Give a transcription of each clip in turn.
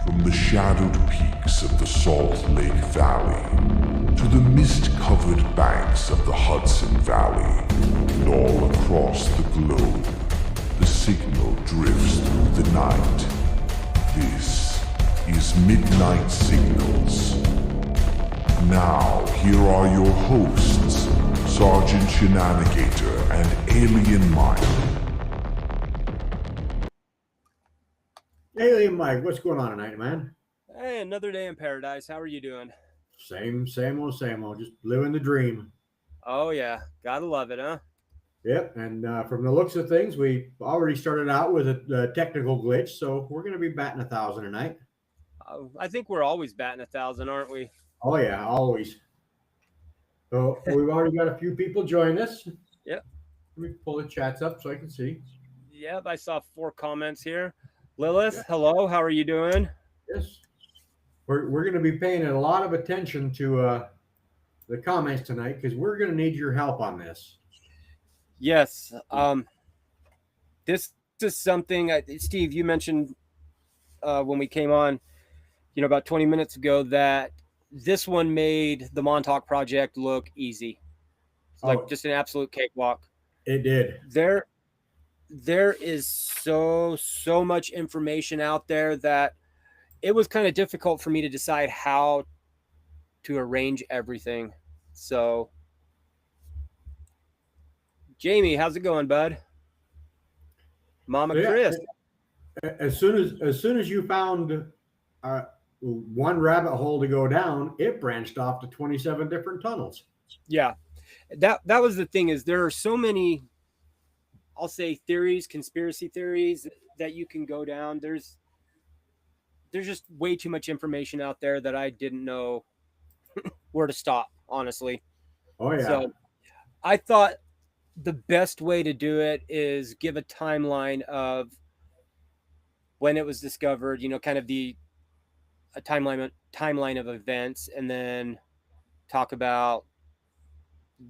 From the shadowed peaks of the Salt Lake Valley to the mist-covered banks of the Hudson Valley and all across the globe, the signal drifts through the night. This is Midnight Signals. Now, here are your hosts, Sergeant Shenanigator and Alien Mike. Alien Mike, what's going on tonight, man? Hey, another day in paradise. How are you doing? Same old. Just living the dream. Oh, yeah. Gotta love it, huh? Yep, and from the looks of things, we already started out with a technical glitch, so we're going to be batting 1,000 tonight. I think we're always batting 1,000, aren't we? Oh, yeah, always. So we've already got a few people join us. Yep. Let me pull the chats up so I can see. Yep, I saw 4 comments here. Lilith, hello. How are you doing? Yes. We're going to be paying a lot of attention to the comments tonight because we're going to need your help on this. Yes. This is something, Steve, you mentioned when we came on, about 20 minutes ago that this one made the Montauk project look easy. It's like just an absolute cakewalk. It did. There is so much information out there that it was kind of difficult for me to decide how to arrange everything. So, Jamie, how's it going, bud? Mama Chris. As soon as you found one rabbit hole to go down, it branched off to 27 different tunnels. Yeah, that was the thing, is there are so many, I'll say, theories, conspiracy theories that you can go down. There's just way too much information out there that I didn't know where to stop, honestly. Oh, yeah. So I thought the best way to do it is give a timeline of when it was discovered, kind of a timeline of events, and then talk about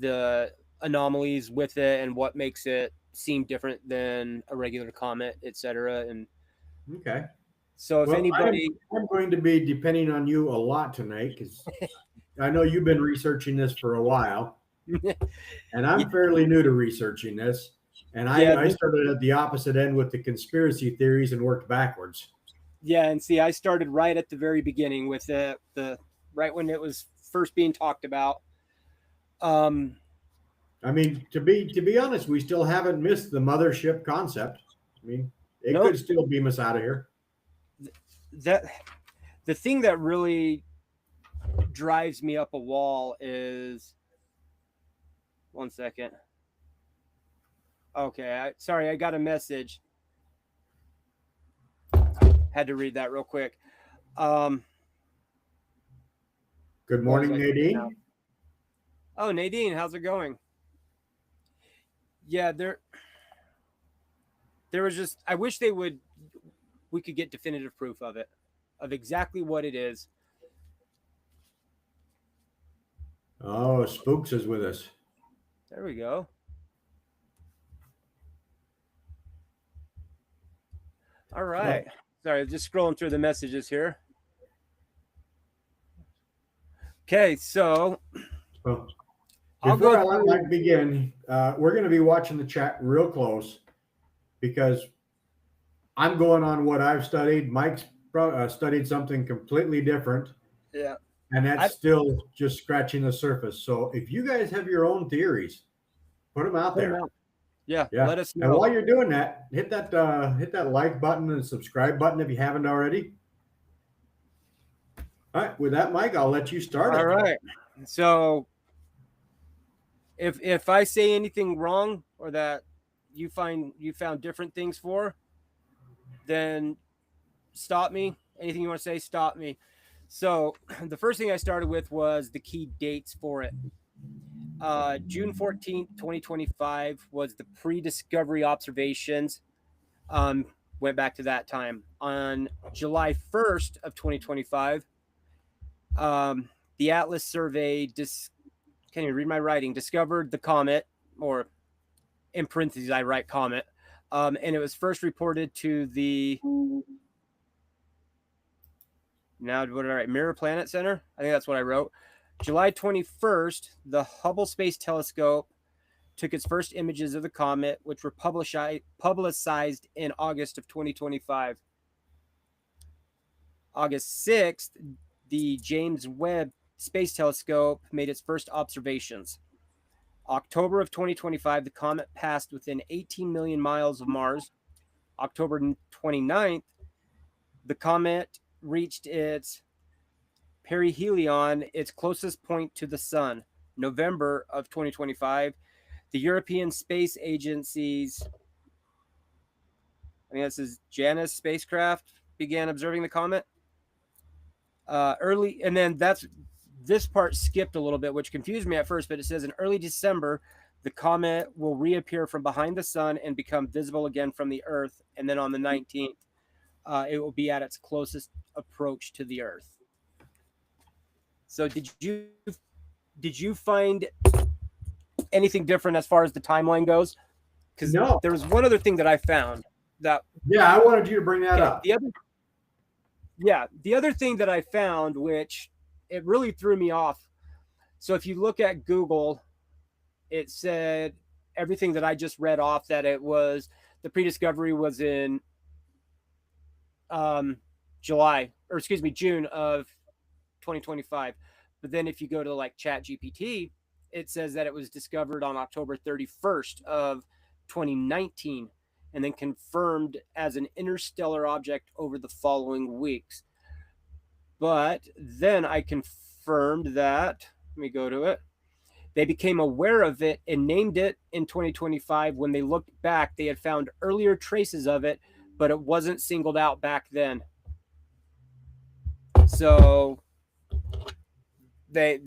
the anomalies with it and what makes it seem different than a regular comet, etc. And okay. So if anybody, I'm going to be depending on you a lot tonight because I know you've been researching this for a while, and I'm fairly new to researching this. And I started at the opposite end with the conspiracy theories and worked backwards. Yeah, and see, I started right at the very beginning with the right when it was first being talked about. I mean, to be honest, we still haven't missed the mothership concept. I mean, it could still beam us out of here. The thing that really drives me up a wall is, one second. Okay, sorry, I got a message. Had to read that real quick. Good morning, Nadine. Oh, Nadine, how's it going? Yeah, there was just, I wish we could get definitive proof of it, of exactly what it is. Oh, Spooks is with us. There we go. All right. Yeah. Sorry, just scrolling through the messages here. Okay, so before I let Mike begin, we're going to be watching the chat real close because I'm going on what I've studied. Mike's studied something completely different. Yeah. And that's still just scratching the surface. So if you guys have your own theories, put them out there. Yeah, let us know. And while you're doing that, hit that like button and subscribe button if you haven't already. All right, with that, Mike, I'll let you start. All right. So if I say anything wrong or that you found different things for, then stop me. Anything you want to say, stop me. So the first thing I started with was the key dates for it. June 14th, 2025 was the pre-discovery observations. Went back to that time. On July 1st of 2025, the Atlas survey can't even read my writing, discovered the comet, or in parentheses, I write comet. And it was first reported to the Now, what did I write? Mirror Planet Center? I think that's what I wrote. July 21st, the Hubble Space Telescope took its first images of the comet, which were publicized in August of 2025. August 6th, the James Webb Space Telescope made its first observations. October of 2025, the comet passed within 18 million miles of Mars. October 29th, the comet reached its perihelion, its closest point to the sun. November of 2025, the European Space Agency's, I think this is Janus spacecraft, began observing the comet. Early, and then this part skipped a little bit, which confused me at first, but it says in early December, the comet will reappear from behind the sun and become visible again from the Earth. And then on the 19th, it will be at its closest approach to the Earth. So did you find anything different as far as the timeline goes? Because no. There was one other thing that I found that. Yeah, I wanted you to bring that up. The other thing that I found, which it really threw me off. So if you look at Google, it said everything that I just read off, that it was the pre-discovery was in June of 2025. But then if you go to like ChatGPT, it says that it was discovered on October 31st of 2019 and then confirmed as an interstellar object over the following weeks. But then I confirmed that, let me go to it. They became aware of it and named it in 2025. When they looked back, they had found earlier traces of it, but it wasn't singled out back then. So they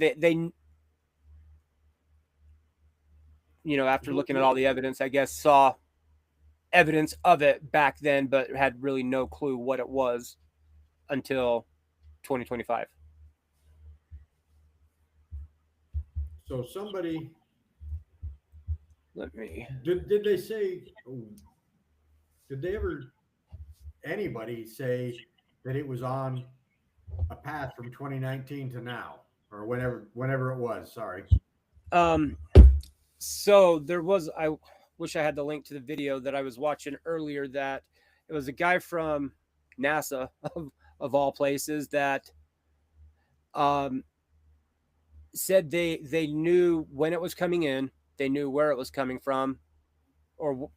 after looking at all the evidence, I guess saw evidence of it back then, but had really no clue what it was until 2025. So somebody, Let me. did they say? Did they ever? Anybody say that it was on a path from 2019 to now, or whenever it was? Sorry. So there was. I wish I had the link to the video that I was watching earlier. That it was a guy from NASA of all places that said they knew when it was coming in, they knew where it was coming from, or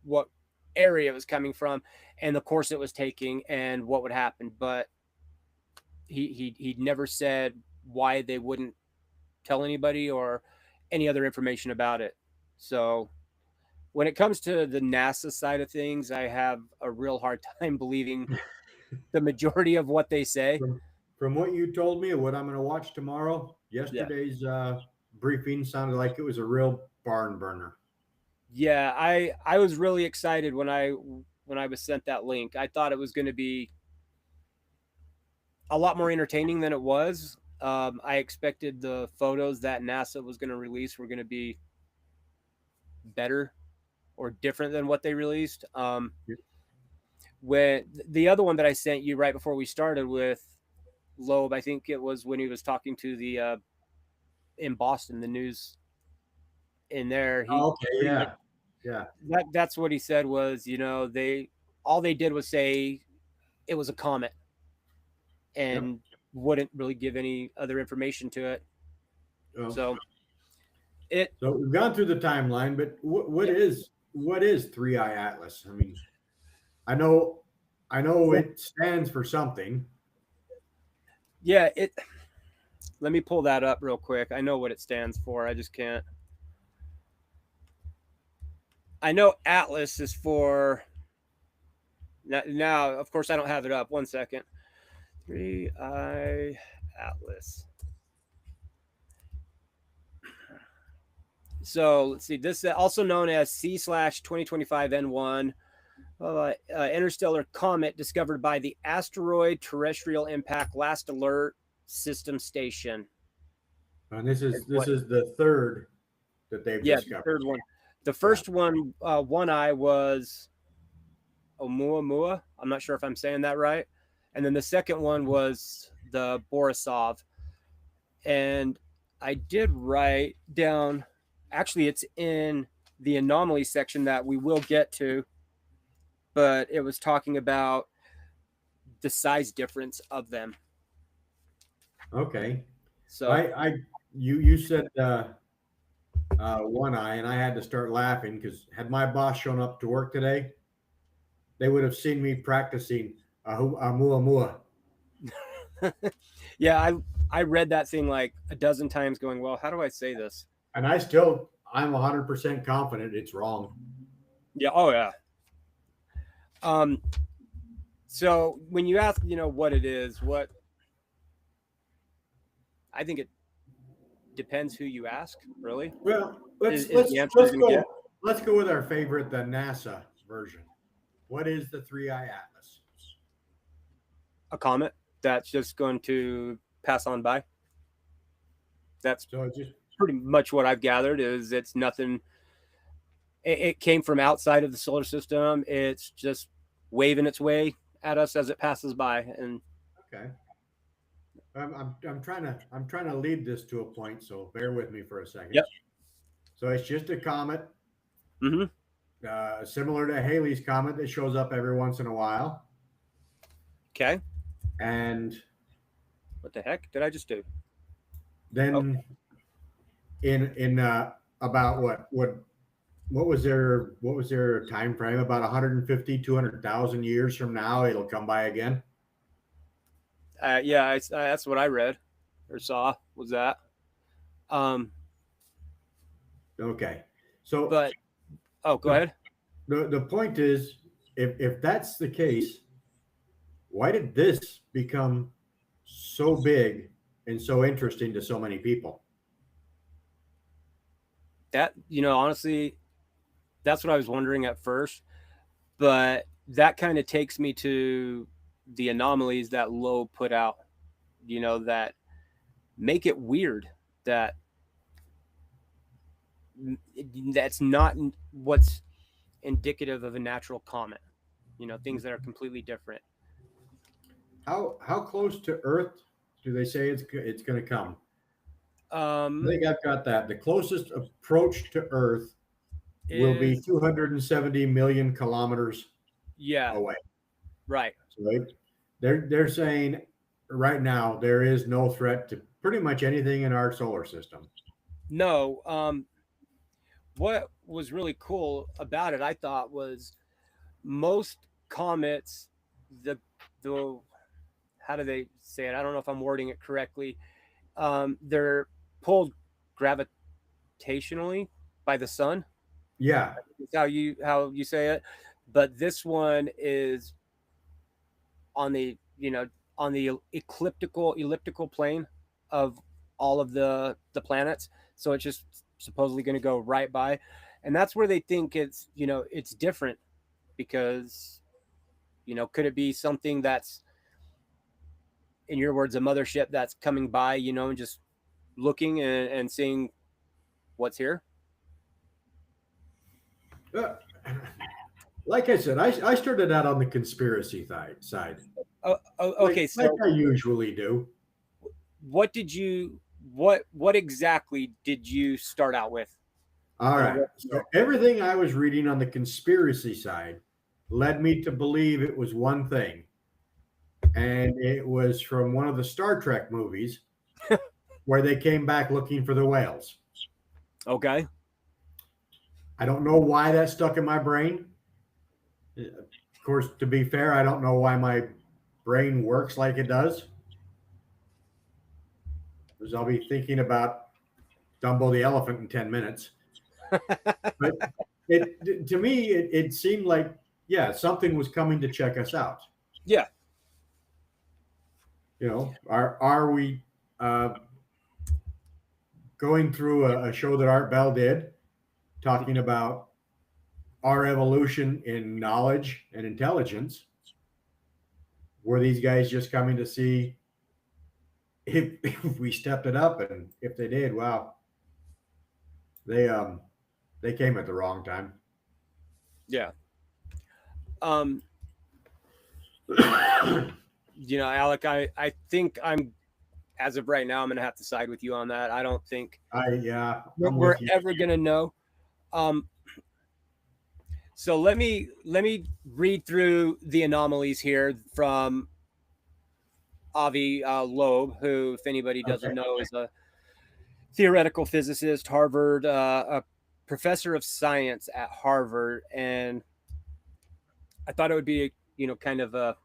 what area it was coming from, and the course it was taking, and what would happen. But he never said why they wouldn't tell anybody or any other information about it. So when it comes to the NASA side of things, I have a real hard time believing the majority of what they say. From what you told me and what I'm going to watch tomorrow, yesterday's briefing sounded like it was a real barn burner. Yeah, I was really excited when I was sent that link. I thought it was going to be a lot more entertaining than it was. I expected the photos that NASA was going to release were going to be better or different than what they released. When the other one that I sent you right before we started with Loeb, I think it was when he was talking to the in Boston, the news in there. That's what he said was, all they did was say it was a comet and wouldn't really give any other information to it. So we've gone through the timeline, but what is 3i Atlas? I mean, I know it stands for something. Yeah, let me pull that up real quick. I know what it stands for. I just can't. I know Atlas is for now, of course I don't have it up. 1 second. 3i Atlas. So let's see. This is also known as C/2025N1, interstellar comet discovered by the Asteroid Terrestrial Impact Last Alert System Station. And this is the third that they've discovered. The third one. The first one, 1i, was Oumuamua. I'm not sure if I'm saying that right. And then the second one was the Borisov. And I did write down, actually, it's in the anomaly section that we will get to, but it was talking about the size difference of them. Okay. So you said one eye, and I had to start laughing because had my boss shown up to work today, they would have seen me practicing Amuamua. yeah, I read that thing like a dozen times going, well, how do I say this? And I'm 100% confident it's wrong. Yeah. Oh yeah. So when you ask, what it is, I think it depends who you ask, really. Well, Is the answer you're gonna get. let's go with our favorite, the NASA version. What is the three-eye atlas? A comet that's just going to pass on by. That's So it's just pretty much what I've gathered. Is it's nothing. It came from outside of the solar system. It's just waving its way at us as it passes by. And okay. I'm trying to lead this to a point, so bear with me for a second. Yep. So it's just a comet, mm-hmm. Similar to Halley's comet that shows up every once in a while. Okay. And what the heck did I just do? Then in about what was their time frame? About 150, 200,000 years from now, it'll come by again. Yeah, that's what I read or saw was that. Okay. So, but go ahead. The point is, if that's the case, why did this become so big and so interesting to so many people? That, honestly, that's what I was wondering at first, but that kind of takes me to the anomalies that Lowe put out, that make it weird, that's not what's indicative of a natural comet, things that are completely different. How close to Earth do they say it's going to come? I think I've got that. The closest approach to Earth will be 270 million kilometers away. Right. So they're saying right now there is no threat to pretty much anything in our solar system. No. What was really cool about it, I thought, was most comets, the how do they say it? I don't know if I'm wording it correctly. They're pulled gravitationally by the sun. Yeah, that's how you say it. But this one is on the elliptical plane of all of the planets. So it's just supposedly going to go right by, and that's where they think it's it's different because could it be something that's, in your words, a mothership that's coming by, and just looking and seeing what's here? Like I said, I started out on the conspiracy side. Okay, like I usually do. What exactly did you start out with? All right. So everything I was reading on the conspiracy side led me to believe it was one thing. And it was from one of the Star Trek movies where they came back looking for the whales. Okay. I don't know why that stuck in my brain. Of course, to be fair, I don't know why my brain works like it does. Because I'll be thinking about Dumbo the elephant in 10 minutes. But to me, it seemed like, yeah, something was coming to check us out. Yeah. Are we going through a show that Art Bell did, talking about our evolution in knowledge and intelligence? Were these guys just coming to see if we stepped it up? And if they did, wow, they came at the wrong time. Yeah. Alec, I think as of right now, I'm going to have to side with you on that. I don't think I'm we're with you. ever going to know. So let me read through the anomalies here from Avi Loeb, who, if anybody doesn't know, is a theoretical physicist, Harvard, a professor of science at Harvard, and I thought it would be kind of a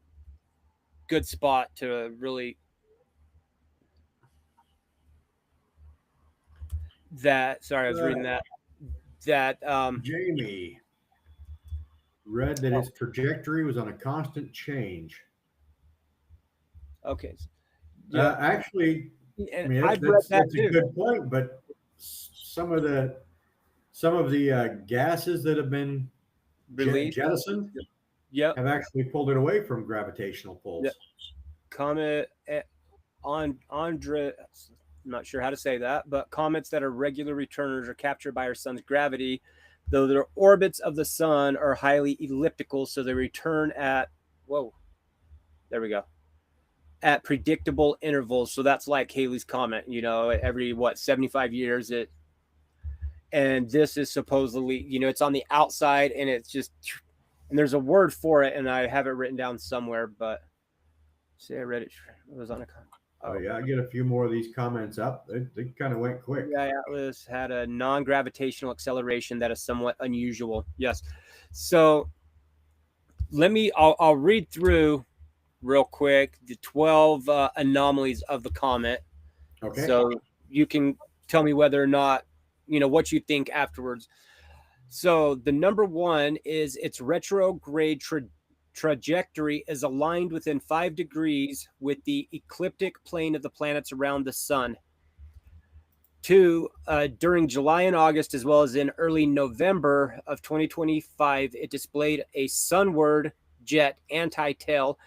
good spot to really I was reading that Jamie read that its trajectory was on a constant change. Okay. Actually, and I've read that that's too. A good point, but some of the gases that have been jettisoned have actually pulled it away from gravitational pulls. Yep. Comet Andre, I'm not sure how to say that, but comets that are regular returners are captured by our sun's gravity, though their orbits of the sun are highly elliptical, so they return at at predictable intervals. So that's like Halley's Comet, every 75 years and this is supposedly, it's on the outside and it's just, and there's a word for it and I have it written down somewhere, but see, I read it was on a comment. Oh yeah, I get a few more of these comments up. They kind of went quick. Yeah, Atlas had a non-gravitational acceleration that is somewhat unusual. Yes. So I'll read through real quick the 12 anomalies of the comet. Okay. So you can tell me whether or not, what you think afterwards. So the number one is its retrograde trajectory is aligned within 5 degrees with the ecliptic plane of the planets around the sun. 2, during July and August, as well as in early November of 2025, it displayed a sunward jet anti-tail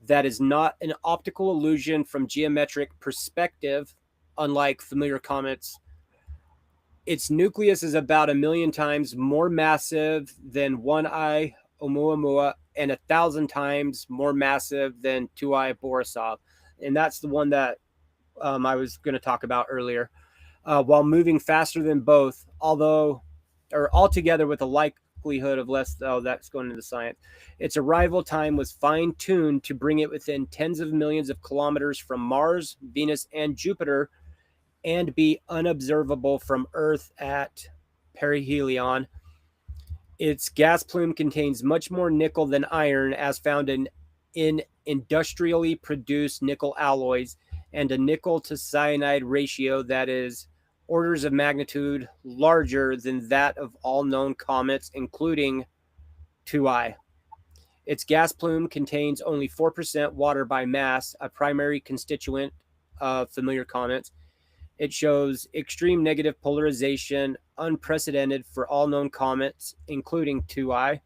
that is not an optical illusion from geometric perspective, unlike familiar comets. Its nucleus is about 1 million times more massive than 1I Oumuamua and 1,000 times more massive than 2I Borisov. And that's the one that I was going to talk about earlier. While moving faster than both, altogether with a likelihood of less, that's going into science. Its arrival time was fine-tuned to bring it within tens of millions of kilometers from Mars, Venus, and Jupiter, and be unobservable from Earth at perihelion. Its gas plume contains much more nickel than iron, as found in industrially produced nickel alloys, and a nickel to cyanide ratio that is orders of magnitude larger than that of all known comets, including 2I. Its gas plume contains only 4% water by mass, a primary constituent of familiar comets. It shows extreme negative polarization, unprecedented for all known comets, including 2I.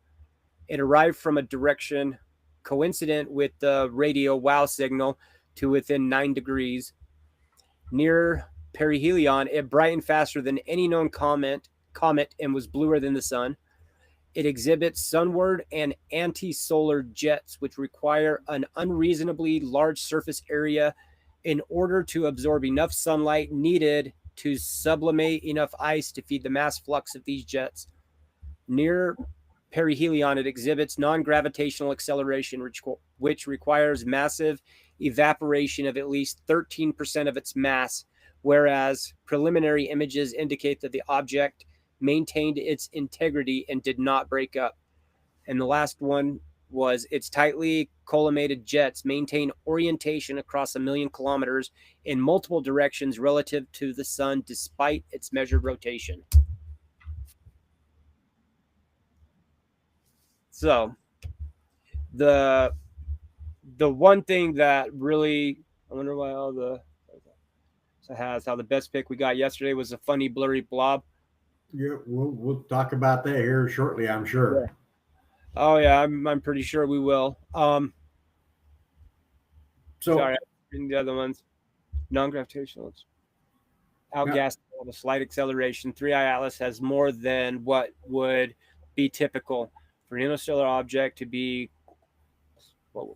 It arrived from a direction coincident with the radio wow signal to within 9 degrees. Near perihelion, it brightened faster than any known comet and was bluer than the sun. It exhibits sunward and anti-solar jets, which require an unreasonably large surface area in order to absorb enough sunlight needed to sublimate enough ice to feed the mass flux of these jets. Near perihelion, it exhibits non-gravitational acceleration, which requires massive evaporation of at least 13% of its mass, whereas preliminary images indicate that the object maintained its integrity and did not break up. And the last one was its tightly collimated jets maintain orientation across 1 million kilometers in multiple directions relative to the sun despite its measured rotation. So the one thing that really, I wonder why all the has how the best pick we got yesterday was a funny blurry blob. Yeah, we'll talk about that here shortly, I'm sure. Yeah. Oh yeah, I'm pretty sure we will. Sorry, reading the other ones. Non-gravitational. Outgassed with a slight acceleration. 3I Atlas has more than what would be typical for an interstellar object to be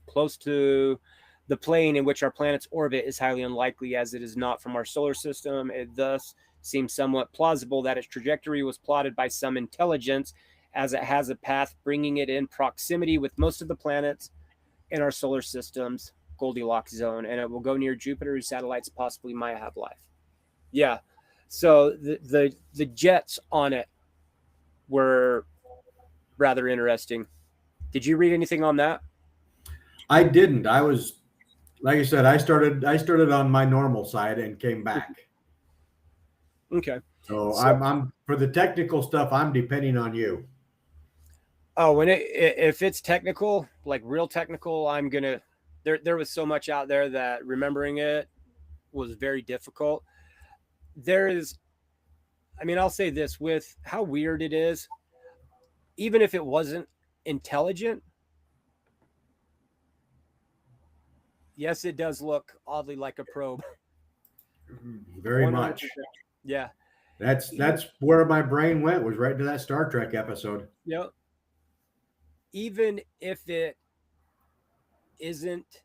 close to The plane in which our planet's orbit is highly unlikely, as it is not from our solar system. It thus seems somewhat plausible that its trajectory was plotted by some intelligence, as it has a path bringing it in proximity with most of the planets in our solar system's Goldilocks zone, and it will go near Jupiter, whose satellites possibly might have life. Yeah. So the jets on it were rather interesting. Did you read anything on that? I didn't. I was, like I said, I started on my normal side and came back. Okay. So I'm for the technical stuff, I'm depending on you. Oh, when if it's technical, like real technical, I'm gonna. There was so much out there that remembering it was very difficult. There is, I mean, I'll say this, with how weird it is, even if it wasn't intelligent, yes, it does look oddly like a probe. Very 100%. much. Yeah. That's where my brain went, was right to that Star Trek episode. Yep. Even if it isn't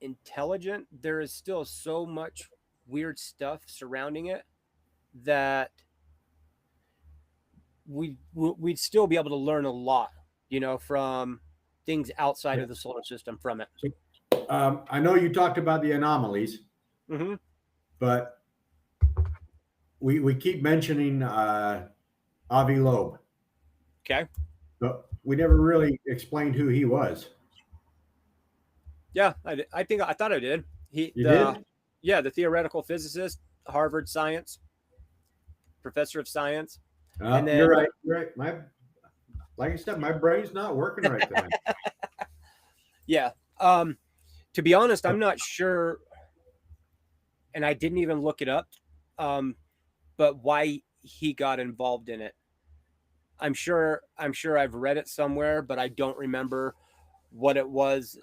intelligent, there is still so much weird stuff surrounding it that we'd still be able to learn a lot, from things outside of the solar system from it. I know you talked about the anomalies, but we keep mentioning Avi Loeb. Okay. But we never really explained who he was. Yeah, I thought I did. You did? Yeah, the theoretical physicist, Harvard science, professor of science. And then, you're right. Like I said, my brain's not working right tonight. Yeah. To be honest, I'm not sure, and I didn't even look it up, but why he got involved in it. I'm sure I've read it somewhere, but I don't remember what it was.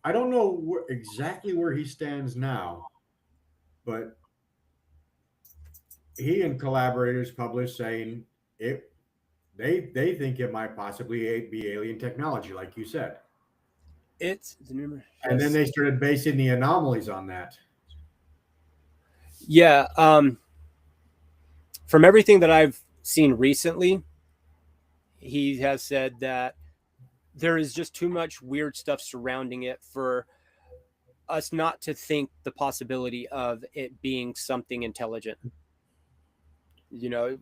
I don't know exactly where he stands now, but he and collaborators published saying they think it might possibly be alien technology, like you said. And then they started basing the anomalies on that. Yeah. From everything that I've seen recently, he has said that there is just too much weird stuff surrounding it for us not to think the possibility of it being something intelligent. To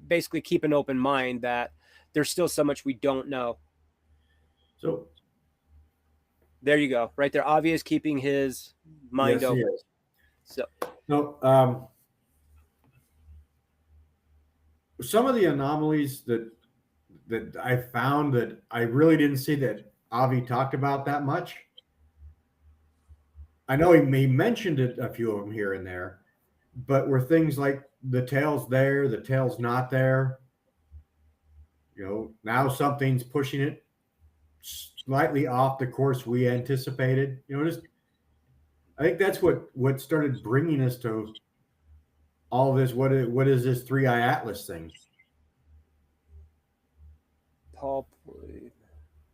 basically keep an open mind that there's still so much we don't know. So there you go, right there. Avi is keeping his mind open. So some of the anomalies that I found that I really didn't see that Avi talked about that much. I know he mentioned it, a few of them here and there, but were things like the tail's there, the tail's not there. Now something's pushing it slightly off the course we anticipated. I think that's what started bringing us to all this. What is this 3i Atlas thing? Paul,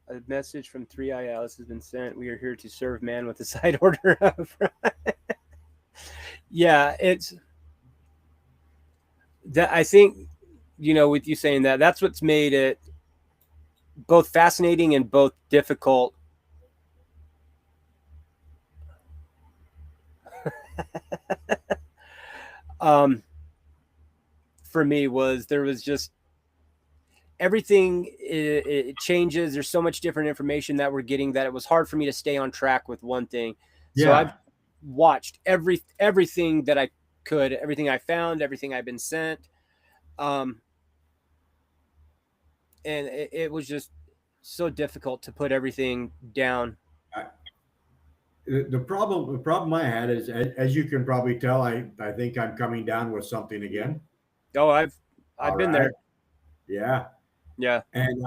a message from 3i Atlas has been sent. We are here to serve man with a side order of. Yeah, it's that. I think, with you saying that, that's what's made it both fascinating and both difficult. For me, there was just everything. It changes. There's so much different information that we're getting that it was hard for me to stay on track with one thing. Yeah. So I've watched everything that I could, everything I found, everything I've been sent. And it was just so difficult to put everything down. The problem I had is, as you can probably tell, I think I'm coming down with something again. Oh, I've been there. Yeah. Yeah. And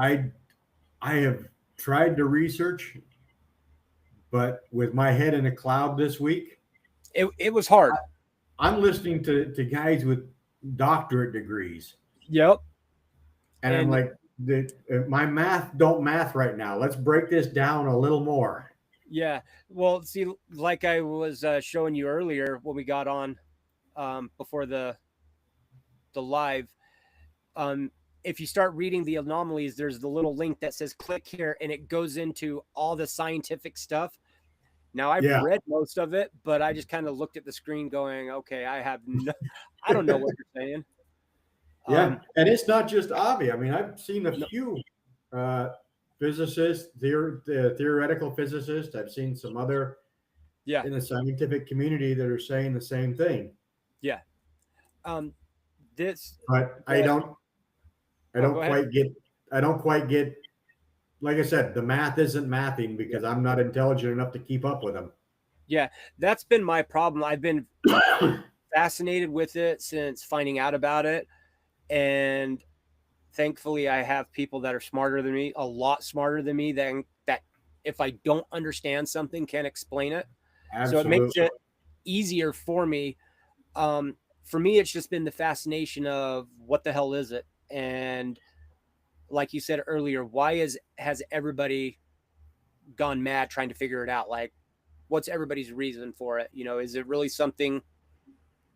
I have tried to research, but with my head in a cloud this week, it was hard. I'm listening to guys with doctorate degrees. Yep. And I'm like, my math don't math right now. Let's break this down a little more. Yeah. Well, see, like I was showing you earlier when we got on before the live, um, if you start reading the anomalies, there's the little link that says click here, and it goes into all the scientific stuff. Now I've Yeah. read most of it, but I just kind of looked at the screen going, okay, I don't know what you're saying. Yeah, and it's not just Avi. I mean, I've seen a No, few physicists, theoretical physicists. I've seen some other yeah, in the scientific community that are saying the same thing. yeah. Um, this, But I the, don't, I oh, don't go ahead. quite get, I don't quite get. Like I said, the math isn't mathing because I'm not intelligent enough to keep up with them. Yeah, that's been my problem. I've been fascinated with it since finding out about it, and thankfully I have people that are smarter than me, a lot smarter than me, that if I don't understand something can explain it. So it makes Absolutely. it easier for me. For me, it's just been the fascination of what the hell is it? And like you said earlier, has everybody gone mad trying to figure it out? Like, what's everybody's reason for it? Is it really something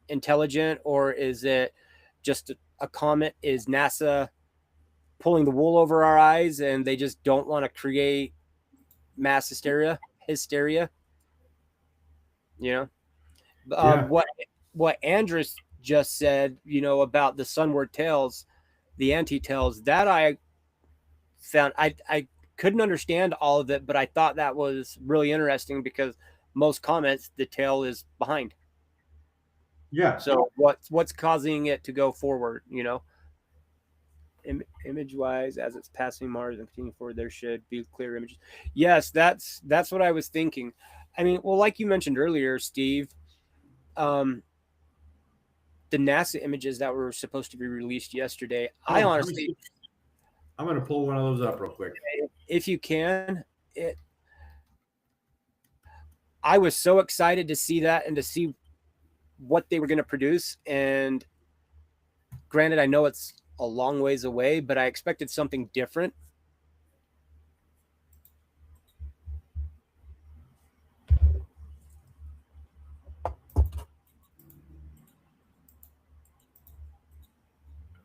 intelligent, or is it just a comet? Is NASA pulling the wool over our eyes and they just don't want to create mass hysteria? you know Yeah. what Andrus just said, about the sunward tails, the anti-tails, that I found, I couldn't understand all of it, but I thought that was really interesting because most comets, the tail is behind. Yeah. So what's causing it to go forward? Image wise, as it's passing Mars and continuing forward, there should be clear images. Yes, that's what I was thinking. I mean, well, like you mentioned earlier, Steve, um, the NASA images that were supposed to be released yesterday, I Oh, let me honestly, see. I'm going to pull one of those up real quick. if you can, I was so excited to see that and to see what they were going to produce. And granted, I know it's a long ways away, but I expected something different.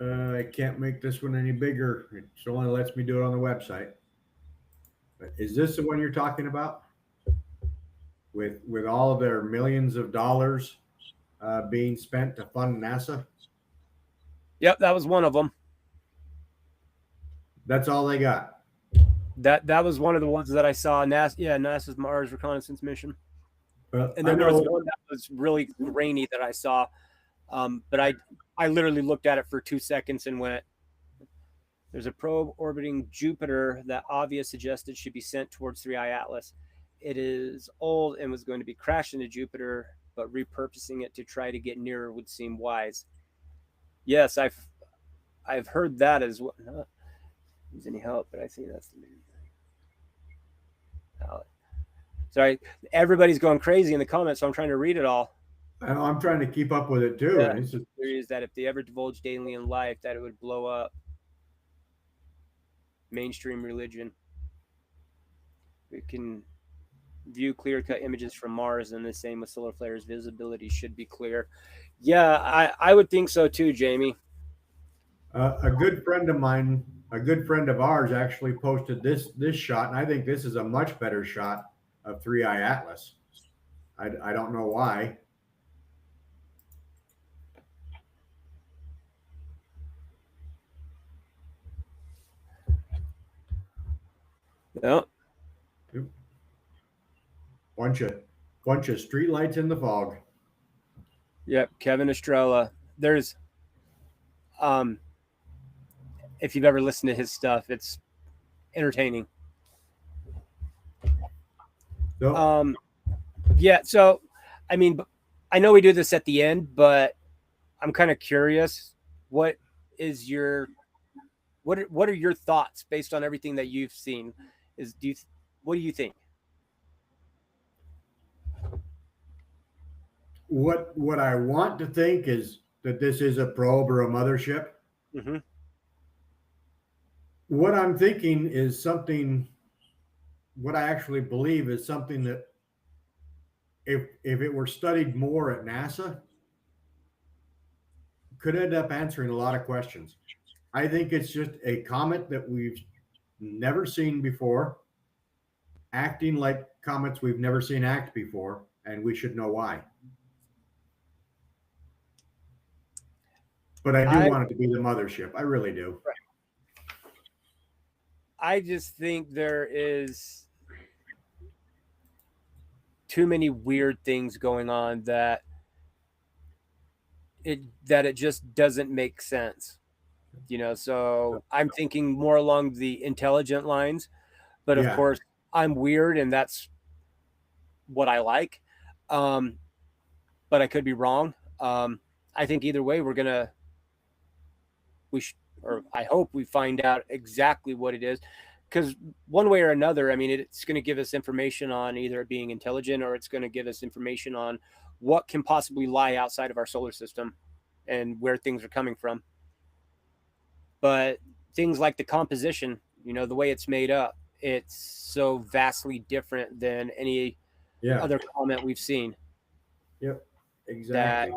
I can't make this one any bigger. It only lets me do it on the website. But is this the one you're talking about? With all of their millions of dollars being spent to fund NASA? Yep, that was one of them. That's all they got. That was one of the ones that I saw. NASA's Mars Reconnaissance Mission. Well, And then there was one that was really grainy that I saw. But I literally looked at it for 2 seconds and went, there's a probe orbiting Jupiter that Avia suggested should be sent towards 3I Atlas. It is old and was going to be crashed into Jupiter, but repurposing it to try to get nearer would seem wise. Yes, I've heard that as well. Not use any help, but I think that's the main thing. Sorry, everybody's going crazy in the comments, so I'm trying to read it all. I'm trying to keep up with it too. Yeah. And it's just, Theory is that if they ever divulged alien life, that it would blow up mainstream religion. We can view clear-cut images from Mars, and the same with solar flares. Visibility should be clear. Yeah, I would think so too, Jamie. a good friend of mine, a good friend of ours, actually posted this shot, and I think this is a much better shot of 3I Atlas. I don't know why. Yeah. Bunch of street lights in the fog. Yep, Kevin Estrella. There's if you've ever listened to his stuff, it's entertaining. So, Yeah, so I mean, I know we do this at the end, but I'm kind of curious. What is your what are your thoughts based on everything that you've seen? What do you think? what I want to think is that this is a probe or a mothership. Mm-hmm. What I'm thinking is something what I actually believe is something that if it were studied more at NASA, could end up answering a lot of questions. I think it's just a comet that we've never seen before, acting like comets we've never seen act before, and we should know why. But I do want it to be the mothership. I really do. I just think there is too many weird things going on that it just doesn't make sense. So I'm thinking more along the intelligent lines, but of course I'm weird and that's what I like. But I could be wrong. I think either way I hope we find out exactly what it is, because one way or another, I mean, it's going to give us information on either it being intelligent, or it's going to give us information on what can possibly lie outside of our solar system and where things are coming from. But things like the composition, the way it's made up, it's so vastly different than any other comet we've seen. Yep, exactly.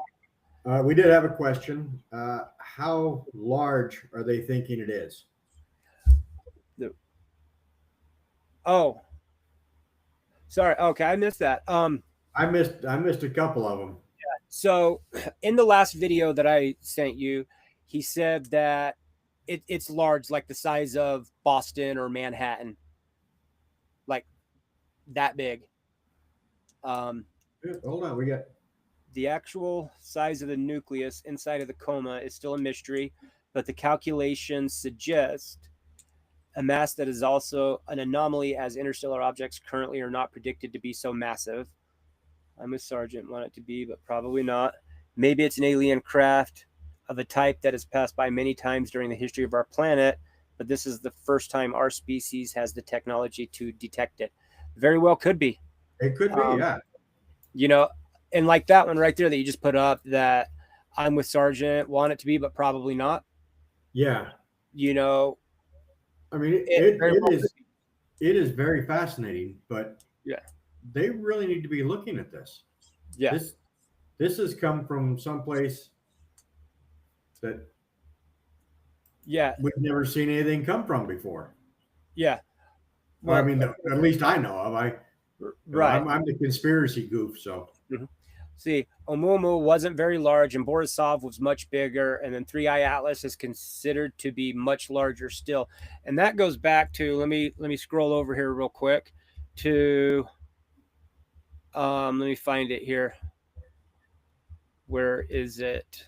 We did have a question. How large are they thinking it is? Sorry. Okay, I missed that. I missed a couple of them. Yeah. So in the last video that I sent you, he said that it's large, like the size of Boston or Manhattan, like that big. Hold on, we got the actual size of the nucleus inside of the coma is still a mystery, but the calculations suggest a mass that is also an anomaly, as interstellar objects currently are not predicted to be so massive. I'm a sergeant, want it to be, but probably not. Maybe it's an alien craft of a type that has passed by many times during the history of our planet, but this is the first time our species has the technology to detect it. Very well could be. It could be, yeah. And like that one right there that you just put up, that I'm with Sergeant, want it to be, but probably not. Yeah. I mean, it is very fascinating, but they really need to be looking at this. Yeah. This has come from someplace that we've never seen anything come from before. Yeah. Well, I mean, at least I know of. I'm the conspiracy goof, so. Mm-hmm. See, Oumuamua wasn't very large, and Borisov was much bigger, and then 3I Atlas is considered to be much larger still. And that goes back to, let me scroll over here real quick to let me find it here. Where is it?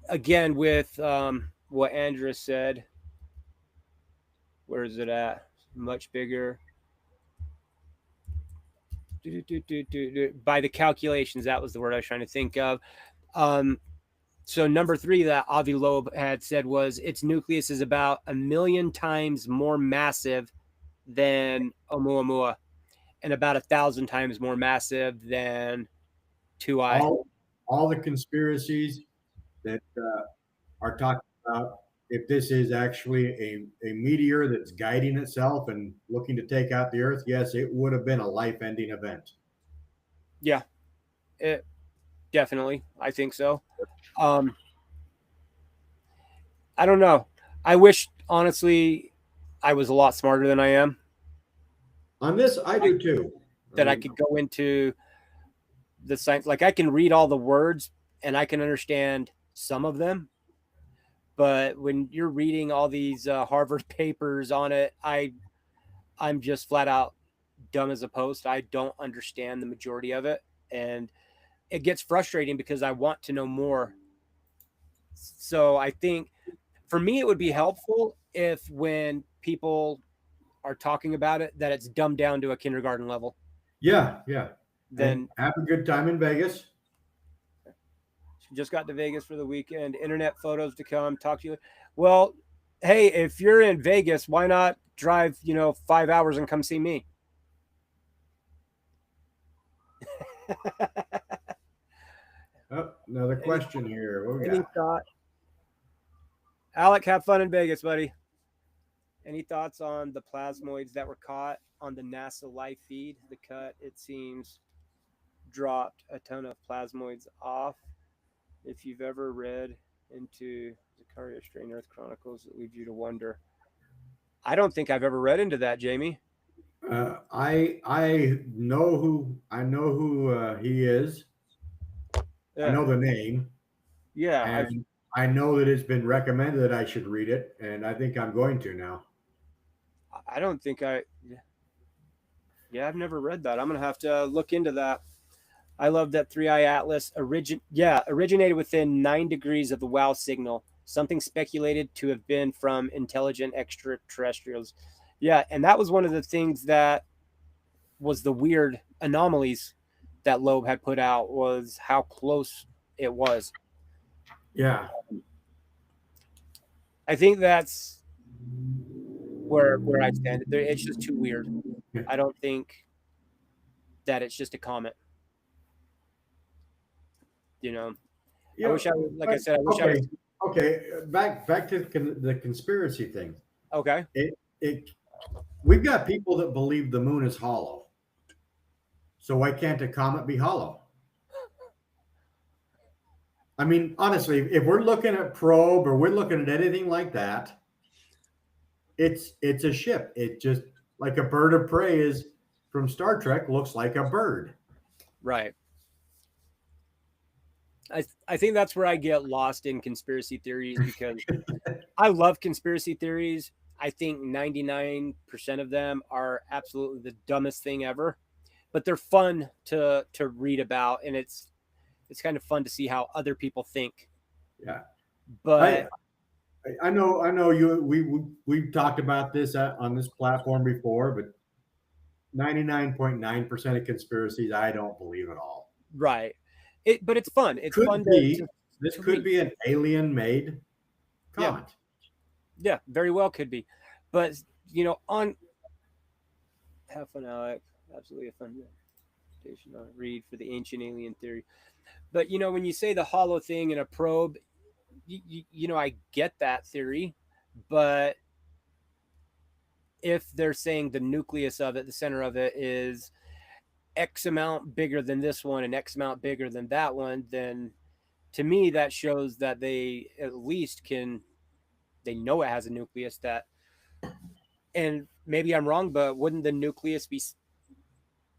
Again, with what Andrea said. Where is it at? Much bigger. By the calculations, that was the word I was trying to think of. So number 3 that Avi Loeb had said was its nucleus is about 1 million times more massive than Oumuamua, and about 1,000 times more massive than 2I. All the conspiracies that are talking about if this is actually a meteor that's guiding itself and looking to take out the Earth, yes, it would have been a life-ending event. Yeah, it definitely. I think so. I don't know. I wish, honestly, I was a lot smarter than I am. On this, I do too. That I could go into the science. Like, I can read all the words and I can understand some of them. But when you're reading all these Harvard papers on it, I'm just flat out dumb as a post. I don't understand the majority of it. And it gets frustrating because I want to know more. So I think for me, it would be helpful if when people are talking about it, that it's dumbed down to a kindergarten level. Yeah. Then and have a good time in Vegas. Just got to Vegas for the weekend. Internet photos to come. Talk to you. Well, hey, if you're in Vegas, why not drive, 5 hours and come see me? Oh, another question here. What we got? Thought? Alec, have fun in Vegas, buddy. Any thoughts on the plasmoids that were caught on the NASA live feed? The cut, it seems, dropped a ton of plasmoids off. If you've ever read into Zachariah Strain Earth Chronicles, it leads you to wonder. I don't think I've ever read into that, Jamie. I know who he is. Yeah. I know the name, Yeah, and I know that it's been recommended that I should read it, and I think I'm going to now. I don't think I. Yeah, I've never read that. I'm gonna have to look into that. I love that 3i Atlas originated within 9 degrees of the WOW signal. Something speculated to have been from intelligent extraterrestrials. Yeah, and that was one of the things that was the weird anomalies that Loeb had put out, was how close it was. Yeah. I think that's where I stand. It's just too weird. I don't think that it's just a comet. Yeah, I wish I would, like I said, I wish I was. Okay. Back to the conspiracy thing. Okay. We've got people that believe the moon is hollow. So why can't a comet be hollow? I mean, honestly, if we're looking at probe or we're looking at anything like that, it's a ship. It just, like a bird of prey is from Star Trek, looks like a bird. Right. I think that's where I get lost in conspiracy theories, because I love conspiracy theories. I think 99% of them are absolutely the dumbest thing ever, but they're fun to read about, and it's kind of fun to see how other people think. Yeah. But I know you we've talked about this on this platform before, but 99.9% of conspiracies I don't believe at all. right. But it's fun. It's fun this could be an alien made comet. Yeah, very well could be. But on have fun, Alec. Absolutely a fun meditation on read for the ancient alien theory. But when you say the hollow thing in a probe, I get that theory, but if they're saying the nucleus of it, the center of it, is X amount bigger than this one and X amount bigger than that one, then to me that shows that they at least they know it has a nucleus. And maybe I'm wrong, but wouldn't the nucleus be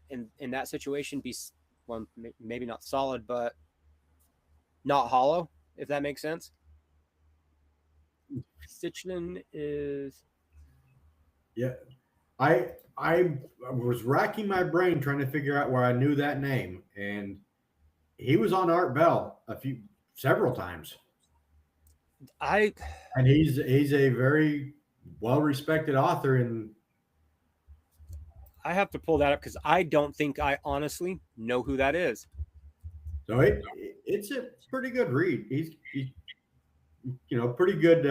in that situation be, well, maybe not solid, but not hollow, if that makes sense? Sitchin is. Yeah. I was racking my brain trying to figure out where I knew that name, and he was on Art Bell several times. And he's a very well respected author, and I have to pull that up because I don't think I honestly know who that is. So it's a pretty good read. He's pretty good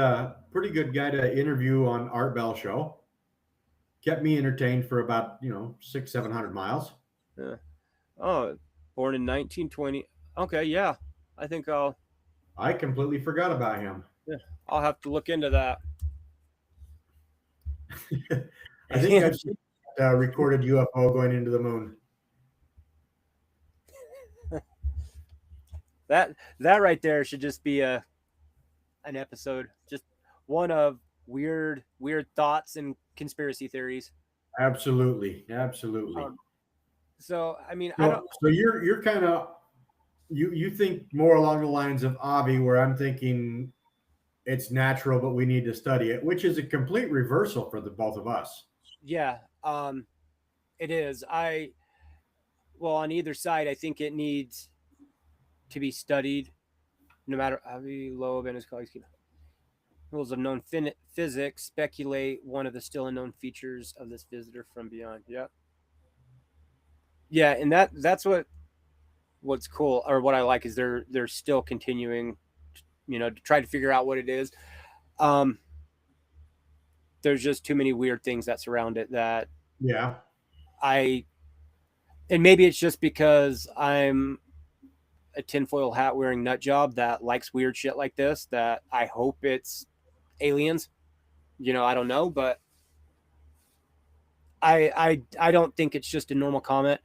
guy to interview on Art Bell show. Kept me entertained for about 600-700 miles. Yeah. Oh, born in 1920. Okay, yeah. I completely forgot about him. Yeah, I'll have to look into that. I think I've seen a recorded UFO going into the moon. That right there should just be an episode, just one of weird thoughts and conspiracy theories. Absolutely. So I mean, so you're kind of you think more along the lines of Avi, where I'm thinking it's natural, but we need to study it, which is a complete reversal for the both of us. Yeah, it is. On either side, I think it needs to be studied, no matter Avi Loeb and his colleagues. Rules of known physics speculate one of the still unknown features of this visitor from beyond. Yeah, and that's what's cool, or what I like, is they're still continuing, to try to figure out what it is. There's just too many weird things that surround it that and maybe it's just because I'm a tinfoil hat wearing nut job that likes weird shit like this, that I hope it's aliens. I don't know, but I don't think it's just a normal comet.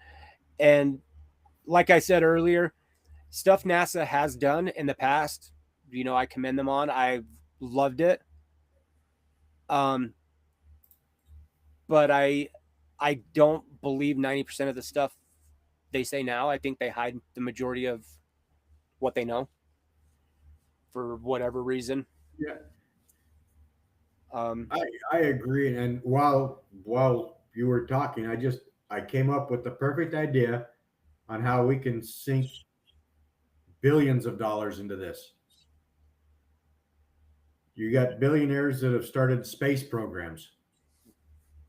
And like I said earlier, stuff NASA has done in the past, I commend them on. I've loved it. But I don't believe 90% of the stuff they say now. I think they hide the majority of what they know for whatever reason. Yeah. Um, I agree. And while you were talking, I came up with the perfect idea on how we can sink billions of dollars into this. You got billionaires that have started space programs.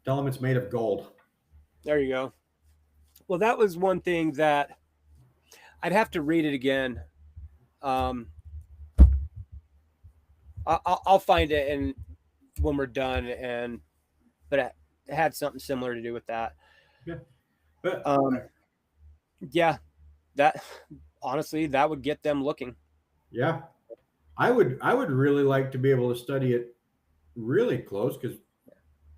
Tell them it's made of gold. there you go. Well, that was one thing that I'd have to read it again. I'll find it and when we're done, but it had something similar to do with that. Yeah. But Yeah, that honestly that would get them looking. yeah, I would really like to be able to study it really close, because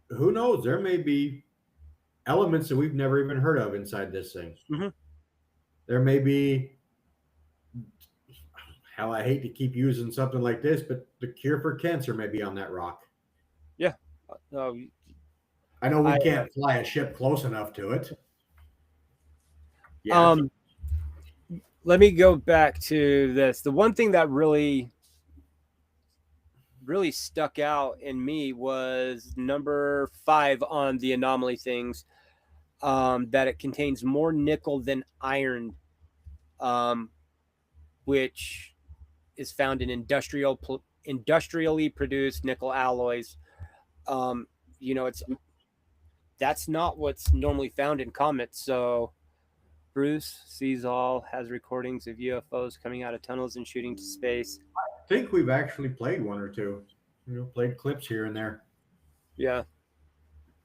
who knows, there may be elements that we've never even heard of inside this thing. Mm-hmm. There may be, hell, I hate to keep using something like this, but the cure for cancer may be on that rock. Yeah. I know we can't fly a ship close enough to it. Yeah. Let me go back to this. The one thing that really stuck out in me was number 5 on the anomaly things, that it contains more nickel than iron, which is found in industrially produced nickel alloys. That's not what's normally found in comets. So Bruce sees all, has recordings of UFOs coming out of tunnels and shooting to space. I think we've actually played one or two, played clips here and there. Yeah.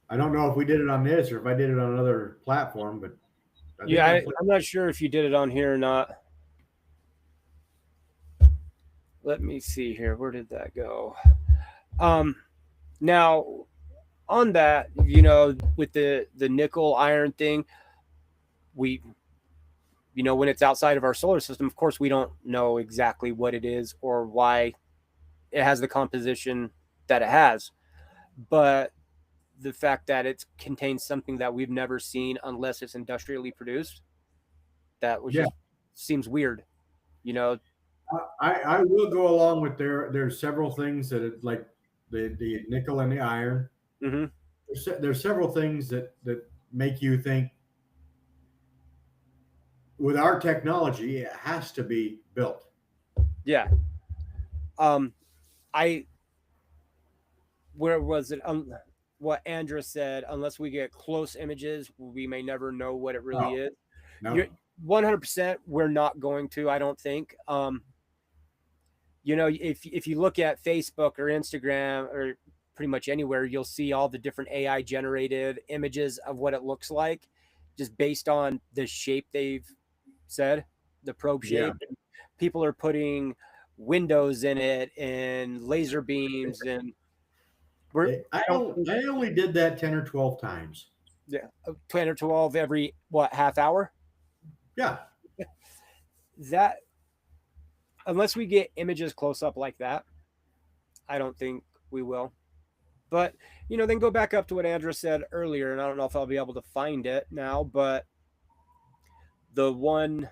I don't know if we did it on this or if I did it on another platform, but I'm not sure if you did it on here or not. Let me see here. Where did that go? Now on that, with the nickel iron thing, we, when it's outside of our solar system, of course, we don't know exactly what it is or why it has the composition that it has. But the fact that it contains something that we've never seen unless it's industrially produced, that was just seems weird. I will go along with there's several things that like the nickel and the iron. Mm-hmm. There's several things that make you think with our technology it has to be built. Yeah. Where was it? What Andra said, unless we get close images, we may never know what it really is. No. You're 100%. We're not going to, I don't think. If you look at Facebook or Instagram or pretty much anywhere, you'll see all the different AI generated images of what it looks like, just based on the shape they've said, the probe shape. Yeah. People are putting windows in it and laser beams, and I only did that 10 or 12 times. Yeah, 10 or 12 every half hour. Yeah. That, unless we get images close up like that, I don't think we will. But then go back up to what Andra said earlier, and I don't know if I'll be able to find it now, but the one,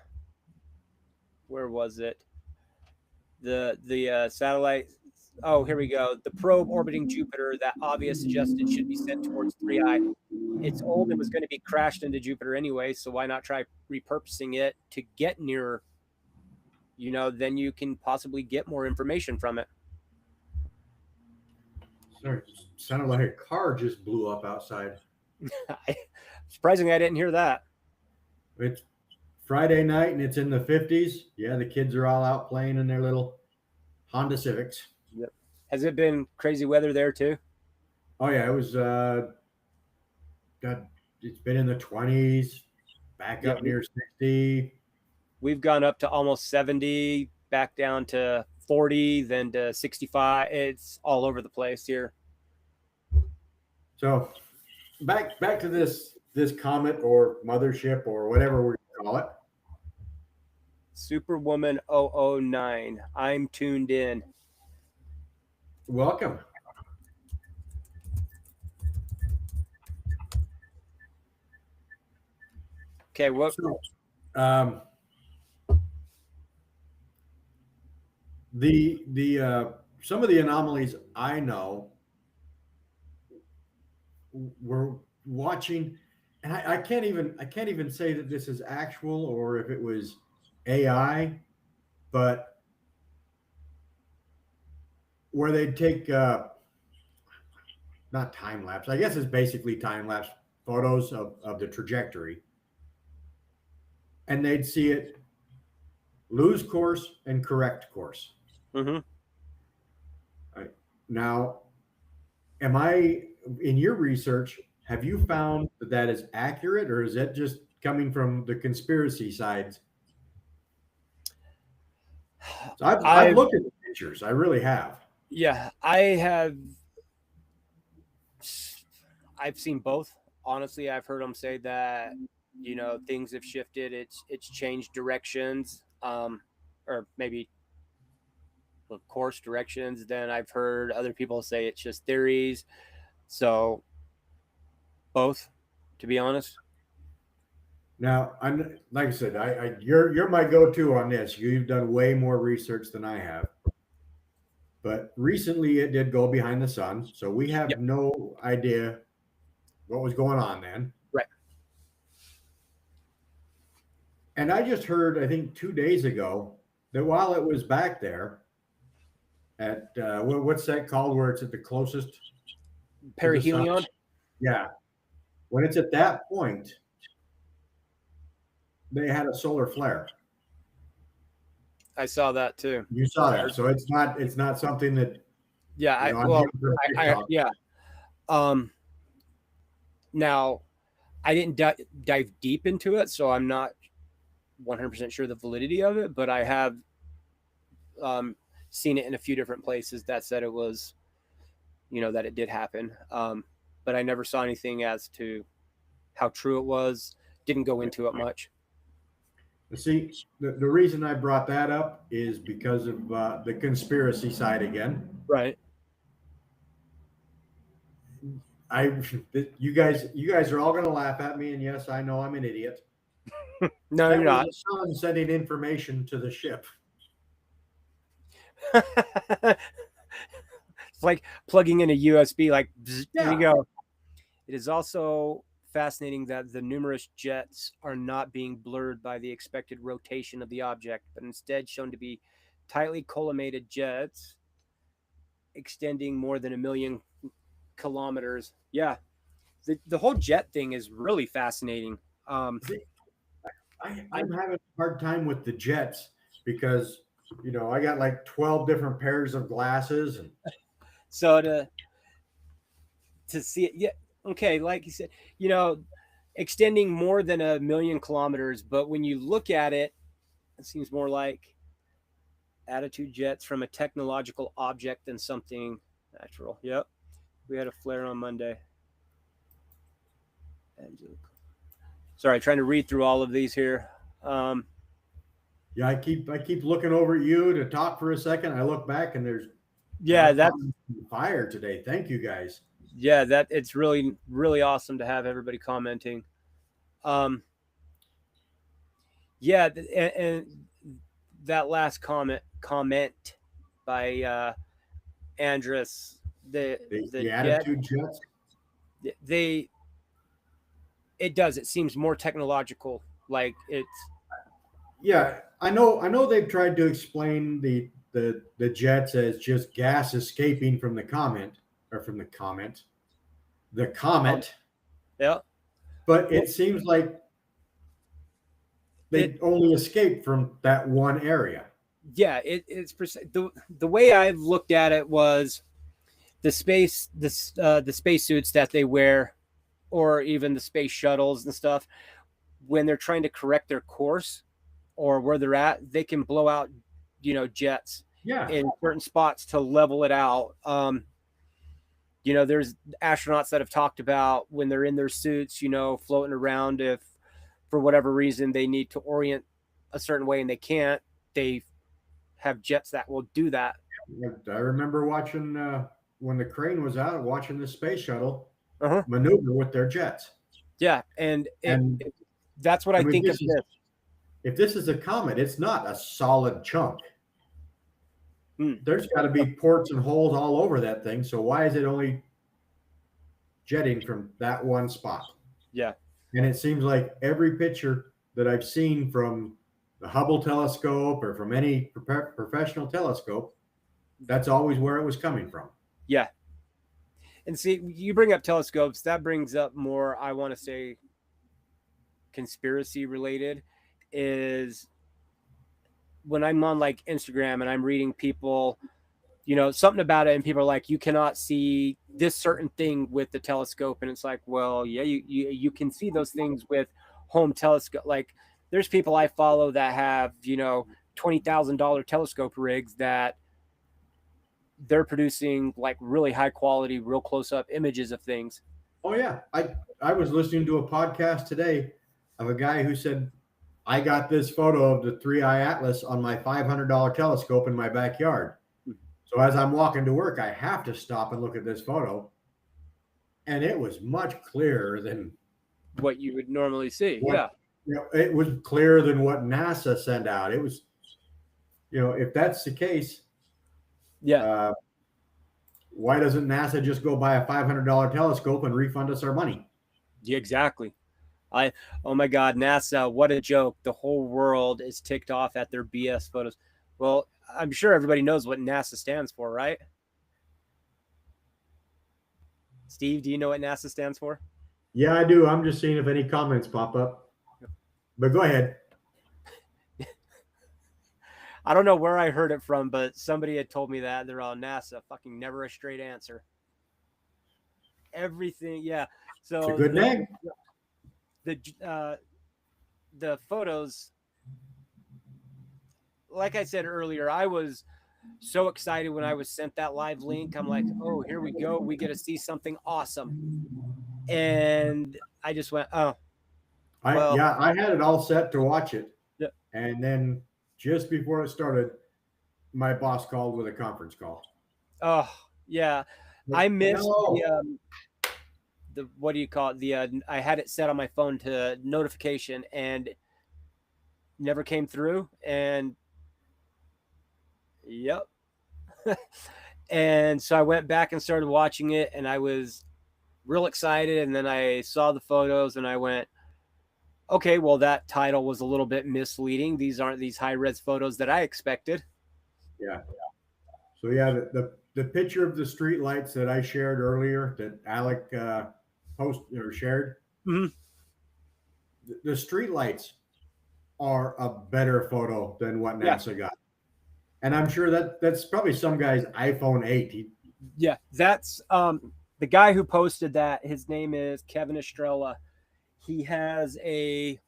where was it? The satellite. Oh, here we go. The probe orbiting Jupiter that Obvious suggested should be sent towards 3i. It's old and was going to be crashed into Jupiter anyway, so why not try repurposing it to get nearer? Then you can possibly get more information from it. Sorry, it sounded like a car just blew up outside. Surprisingly, I didn't hear that. It's Friday night and it's in the 50s. Yeah, the kids are all out playing in their little Honda Civics. Yep. Has it been crazy weather there too? Oh yeah, it was. It's been in the 20s, back up near 60. We've gone up to almost 70, back down to 40, then to 65. It's all over the place here. So back to this comet or mothership or whatever we call it. Superwoman 009. I'm tuned in. Welcome. Okay, what? So, some of the anomalies I know we're watching, and I can't even say that this is actual or if it was AI, but where they'd take not time lapse, I guess it's basically time lapse photos of the trajectory, and they'd see it lose course and correct course. Mm-hmm. Right. Now, am I in your research? Have you found that that is accurate, or is that just coming from the conspiracy sides? So I've looked at the pictures. I really have. Yeah, I have. I've seen both. Honestly, I've heard them say that things have shifted. It's changed directions, or maybe course directions. Then I've heard other people say it's just theories. So both, to be honest. Now, I'm like I said, you're my go-to on this. You've done way more research than I have. But recently, it did go behind the sun, so we have no idea what was going on then. Right. And I just heard, I think 2 days ago, that while it was back there at what's that called, where it's at the closest to the sun? Perihelion. Yeah, when it's at that point, they had a solar flare. I saw that too. You saw that, so it's not something that. Yeah, yeah. Now, I didn't dive deep into it, so I'm not 100% sure the validity of it, but I have seen it in a few different places that said it was, that it did happen. But I never saw anything as to how true it was. Didn't go into it much. See, the reason I brought that up is because of the conspiracy side again. Right. You guys are all going to laugh at me, and yes, I know I'm an idiot. No, you're not. The sun sending information to the ship. It's like plugging in a USB. Like, there you go. It is also fascinating that the numerous jets are not being blurred by the expected rotation of the object, but instead shown to be tightly collimated jets extending more than 1 million kilometers. Yeah, the whole jet thing is really fascinating. I'm having a hard time with the jets because I got like 12 different pairs of glasses, and so to see it, yeah. Okay, like you said, extending more than 1 million kilometers, but when you look at it, it seems more like attitude jets from a technological object than something natural. Yep. We had a flare on Monday. Sorry, trying to read through all of these here. Yeah, I keep looking over at you to talk for a second. I look back and there's that's fire today. Thank you guys. Yeah, that it's really, really awesome to have everybody commenting. Yeah, and that last comment by Andrus, the attitude jets. It does. It seems more technological. Like it's. Yeah, I know they've tried to explain the jets as just gas escaping from the comet. Yeah. But it seems like they only escaped from that one area. Yeah, it's the way I've looked at it was the space suits that they wear, or even the space shuttles and stuff, when they're trying to correct their course or where they're at, they can blow out, jets in certain spots to level it out. You know, there's astronauts that have talked about when they're in their suits, you know, floating around, if for whatever reason they need to orient a certain way and they can't, they have jets that will do that. I remember watching when the crane was out, watching the space shuttle Uh-huh. maneuver with their jets. Yeah, and that's what I think of this. If this is a comet, it's not a solid chunk. There's got to be ports and holes all over that thing. So why is it only jetting from that one spot? Yeah. And it seems like every picture that I've seen from the Hubble telescope or from any professional telescope, that's always where it was coming from. Yeah. And see, you bring up telescopes, that brings up more, I want to say, conspiracy related, is when I'm on like Instagram and I'm reading people, you know, something about it, and people are like, you cannot see this certain thing with the telescope. And it's like, well, yeah, you can see those things with home telescope. Like there's people I follow that have, you know, $20,000 telescope rigs that they're producing like really high quality, real close up images of things. Oh yeah. I was listening to a podcast today of a guy who said, I got this photo of the 3-eye atlas on my $500 telescope in my backyard. So as I'm walking to work, I have to stop and look at this photo. And it was much clearer than what you would normally see. Yeah. You know, it was clearer than what NASA sent out. It was, you know, if that's the case, yeah. Why doesn't NASA just go buy a $500 telescope and refund us our money? Yeah, exactly. Oh my God, NASA, what a joke. The whole world is ticked off at their BS photos. Well, I'm sure everybody knows what NASA stands for, right? Steve, do you know what NASA stands for? Yeah, I do. I'm just seeing if any comments pop up. But go ahead. I don't know where I heard it from, but somebody had told me that. They're on NASA. Fucking never a straight answer. Everything, yeah. So it's a good name. The photos, like I said earlier, I was so excited when I was sent that live link. I'm like, oh, here we go. We get to see something awesome. And I just went, oh. I had it all set to watch it. Yeah. And then just before it started, my boss called with a conference call. Oh, yeah. I missed the what do you call it? I had it set on my phone to notification and never came through. And yep. And so I went back and started watching it, and I was real excited. And then I saw the photos and I went, okay, well, that title was a little bit misleading. These aren't these high res photos that I expected. Yeah. So yeah, the picture of the street lights that I shared earlier that Alec posted or shared, mm-hmm. the street lights are a better photo than what NASA got. And I'm sure that's probably some guy's iPhone 8. Yeah, that's the guy who posted that. His name is Kevin Estrella. He has a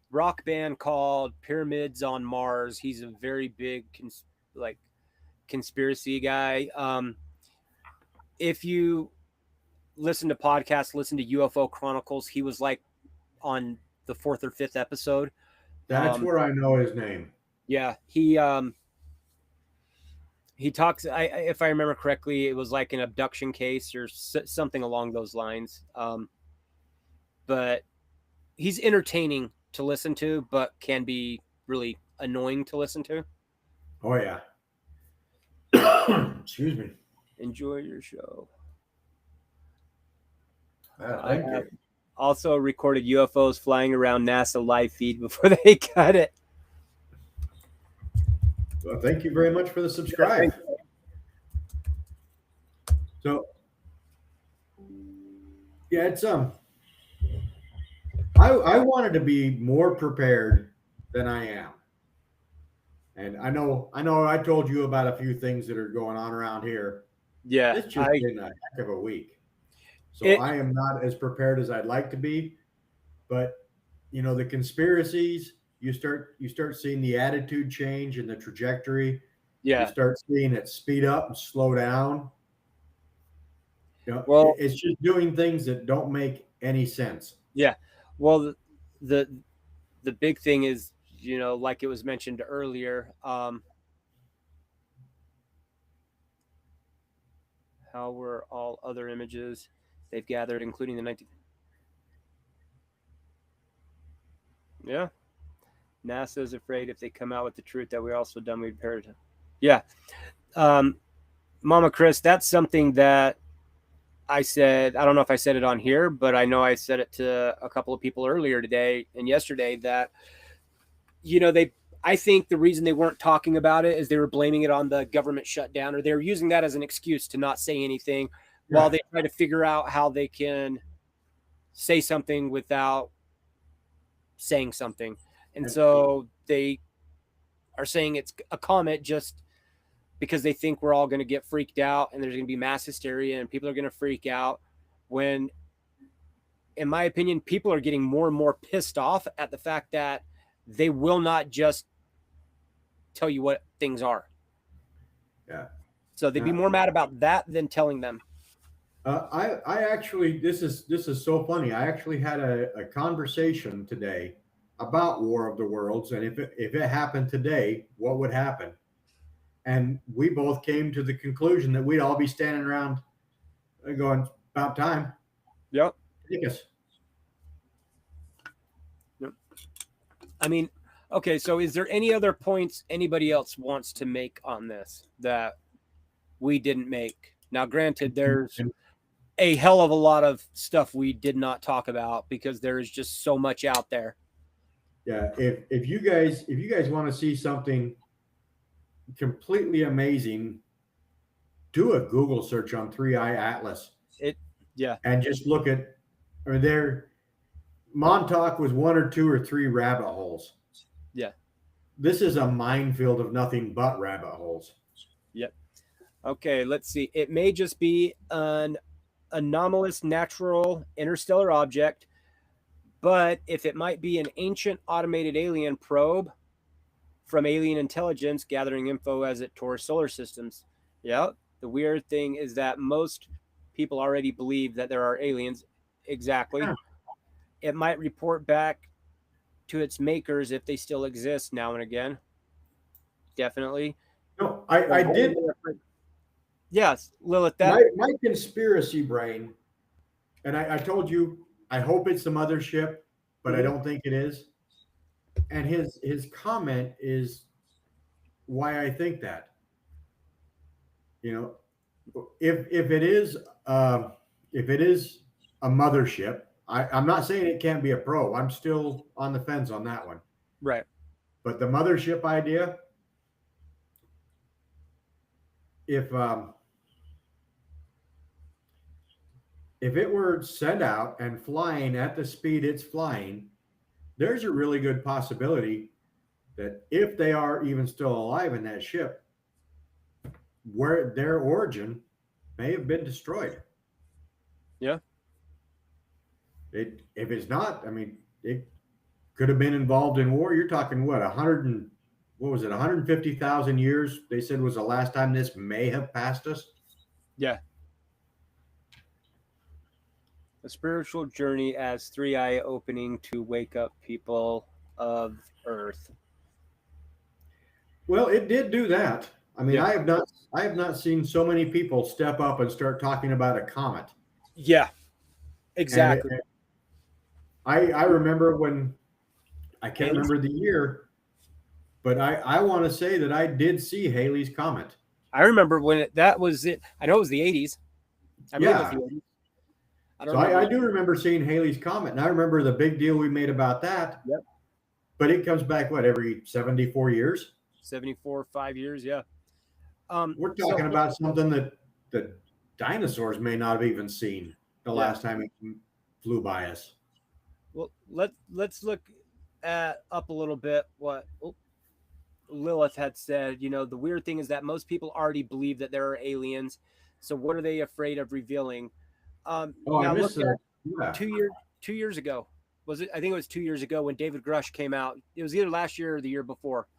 rock band called Pyramids on Mars. He's a very big conspiracy guy. If you listen to podcasts, listen to UFO Chronicles, he was like on the 4th or 5th episode. That's where I know his name. Yeah, he talks, if I remember correctly, it was like an abduction case or something along those lines. But he's entertaining to listen to, but can be really annoying to listen to. Oh, yeah. Excuse me. Enjoy your show. Thank you. Also recorded UFOs flying around NASA live feed before they cut it. Well, thank you very much for the subscribe. So, yeah, it's I wanted to be more prepared than I am. And I know I told you about a few things that are going on around here. Yeah. It's just been a heck of a week. So I am not as prepared as I'd like to be. But you know, the conspiracies, you start seeing the attitude change and the trajectory. Yeah. You start seeing it speed up and slow down. You know, Well, it's just doing things that don't make any sense. yeah. Well, the the big thing is, like it was mentioned earlier, how were all other images they've gathered, including the 19. Yeah. NASA is afraid if they come out with the truth that we're also done, we'd perish. Yeah. Um, Mama Chris, that's something that I said. I don't know if I said it on here, but I know I said it to a couple of people earlier today and yesterday that, I think the reason they weren't talking about it is they were blaming it on the government shutdown, or they were using that as an excuse to not say anything while they try to figure out how they can say something without saying something. And so they are saying it's a comet just because they think we're all going to get freaked out and there's going to be mass hysteria and people are going to freak out, when, in my opinion, people are getting more and more pissed off at the fact that they will not just tell you what things are. Yeah. So they'd be more mad about that than telling them. I actually, this is so funny. I actually had a conversation today about War of the Worlds, and if it happened today, what would happen? And we both came to the conclusion that we'd all be standing around going, "About time." Yep. Take us. Yep. I mean, okay, so is there any other points anybody else wants to make on this that we didn't make? Now, granted, there's a hell of a lot of stuff we did not talk about because there is just so much out there. Yeah, if you guys want to see something completely amazing, do a Google search on 3i Atlas. And just look at, or there, Montauk was 1 or 2 or 3 rabbit holes. Yeah. This is a minefield of nothing but rabbit holes. Yep. Okay, let's see. It may just be an anomalous natural interstellar object, but if it might be an ancient automated alien probe from alien intelligence gathering info as it tours solar systems. Yeah. The weird thing is that most people already believe that there are aliens. Exactly. Yeah. It might report back to its makers if they still exist now and again. Definitely. No, I did. Yes, Lilith. My conspiracy brain, and I told you, I hope it's the mothership, but I don't think it is. And his comment is why I think that. You know, if it is a mothership, I'm not saying it can't be a probe. I'm still on the fence on that one. Right. But the mothership idea, if it were sent out and flying at the speed it's flying, there's a really good possibility that if they are even still alive in that ship, where their origin may have been destroyed. Yeah. If it's not, I mean, it could have been involved in war. You're talking what, 150,000 years? They said was the last time this may have passed us. Yeah. A spiritual journey as 3i opening to wake up people of Earth. Well, it did do that. I mean, yeah. I have not seen so many people step up and start talking about a comet. Yeah, exactly. I remember when, I can't remember the year, but I want to say that I did see Halley's Comet. I remember when that was it. I know it was the 80s. I believe it was the 80s. I do remember seeing Halley's Comet, and I remember the big deal we made about that. Yep. But it comes back, what, every 74 years? 74, 5 years, yeah. We're talking about something that the dinosaurs may not have even seen the last time it flew by us. Well, let's look up a little bit what Lilith had said. You know, the weird thing is that most people already believe that there are aliens. So what are they afraid of revealing? Now look at 2 years ago. Was it? I think it was 2 years ago when David Grush came out. It was either last year or the year before,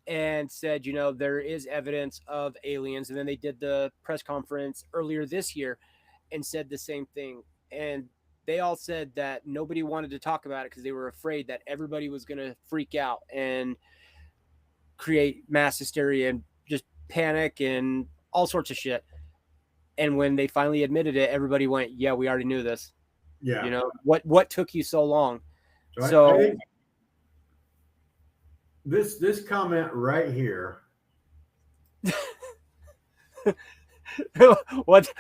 and said, there is evidence of aliens. And then they did the press conference earlier this year, and said the same thing. And they all said that nobody wanted to talk about it because they were afraid that everybody was going to freak out and create mass hysteria and just panic and all sorts of shit. And when they finally admitted it, everybody went, yeah, we already knew this. Yeah. You know, what took you so long? So I think this comment right here. What?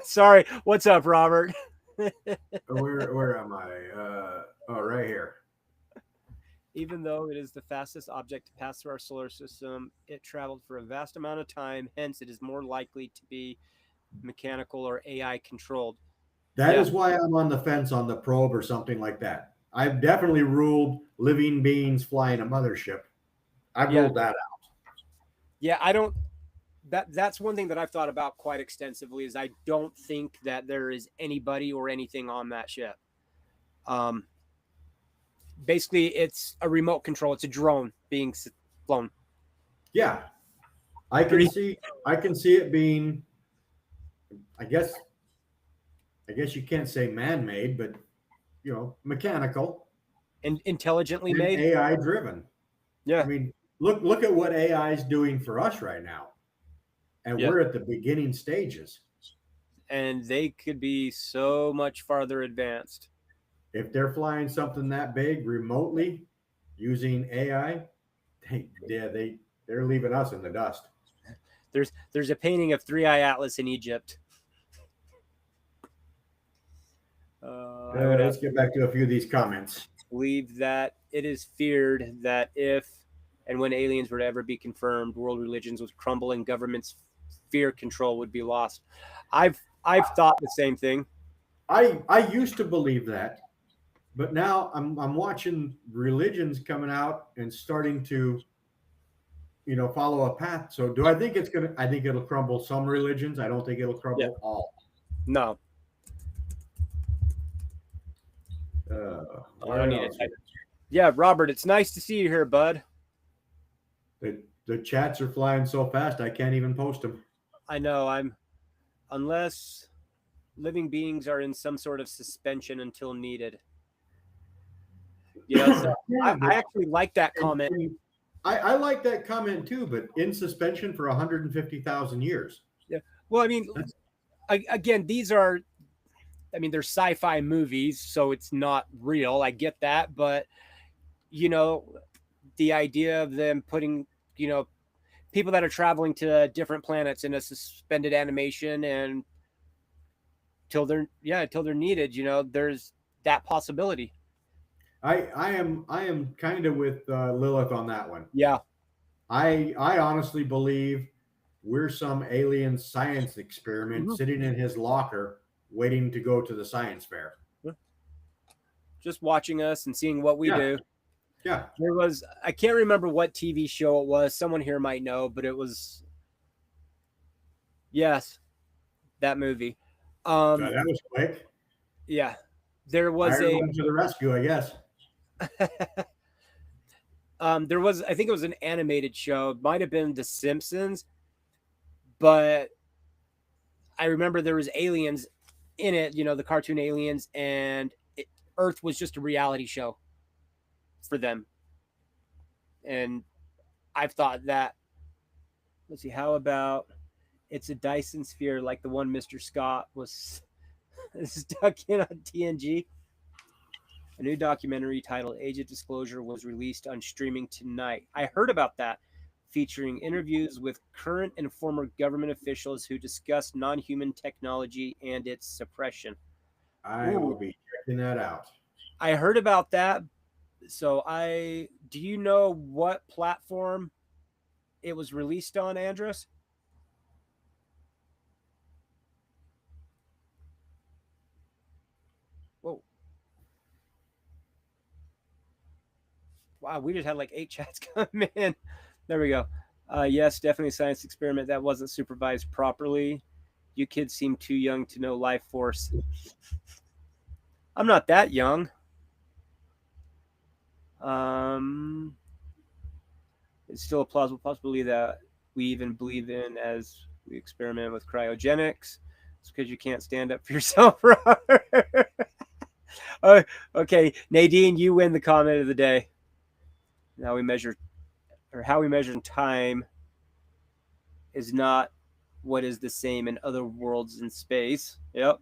Sorry. What's up, Robert? Where am I? Right here. Even though it is the fastest object to pass through our solar system, it traveled for a vast amount of time. Hence, it is more likely to be mechanical or AI controlled. That is why I'm on the fence on the probe or something like that. I've definitely ruled living beings flying a mothership. I've ruled that out. Yeah, I don't. That's one thing that I've thought about quite extensively. Is I don't think that there is anybody or anything on that ship. Basically, it's a remote control. It's a drone being flown. Yeah, I can see it being. I guess you can't say man-made, but mechanical and intelligently made, AI driven. Yeah, I mean, look at what AI is doing for us right now, and we're at the beginning stages. And they could be so much farther advanced. If they're flying something that big remotely using AI, they're leaving us in the dust. There's a painting of Three Eye Atlas in Egypt. Let's get back to a few of these comments. Believe that it is feared that if and when aliens were to ever be confirmed, world religions would crumble and governments' fear control would be lost. I've thought the same thing. I used to believe that, but now I'm watching religions coming out and starting to follow a path. So do I think I think it'll crumble some religions. I don't think it'll crumble all. No. I don't need it. Yeah, Robert, it's nice to see you here, bud. The chats are flying so fast I can't even post them. I know. Unless living beings are in some sort of suspension until needed. So I actually like that comment. I like that comment too, but in suspension for 150,000 years. Yeah. Well, I mean, again, they're sci-fi movies, so it's not real. I get that, but the idea of them putting, people that are traveling to different planets in a suspended animation and till they're needed, there's that possibility. I am kind of with Lilith on that one. Yeah. I honestly believe we're some alien science experiment sitting in his locker waiting to go to the science fair. Just watching us and seeing what we do. Yeah. I can't remember what TV show it was. Someone here might know, but it was, yes, that movie. So that was quick. Yeah. There was to the rescue, I guess. I think it was an animated show. It might have been The Simpsons, but I remember there was aliens in it, the cartoon aliens, and Earth was just a reality show for them. And I've thought that, let's see, how about it's a Dyson sphere like the one Mr. Scott was stuck in on TNG? A new documentary titled Age of Disclosure was released on streaming tonight. I heard about that, featuring interviews with current and former government officials who discussed non-human technology and its suppression. I will be checking that out. I heard about that. So do you know what platform it was released on, Andres? Whoa. Wow, we just had like 8 chats come in. There we go. Yes, definitely a science experiment that wasn't supervised properly. You kids seem too young to know life force. I'm not that young. It's still a plausible possibility that we even believe in as we experiment with cryogenics. It's because you can't stand up for yourself. Okay, Nadine, you win the comment of the day. How we measure time is not what is the same in other worlds in space. Yep.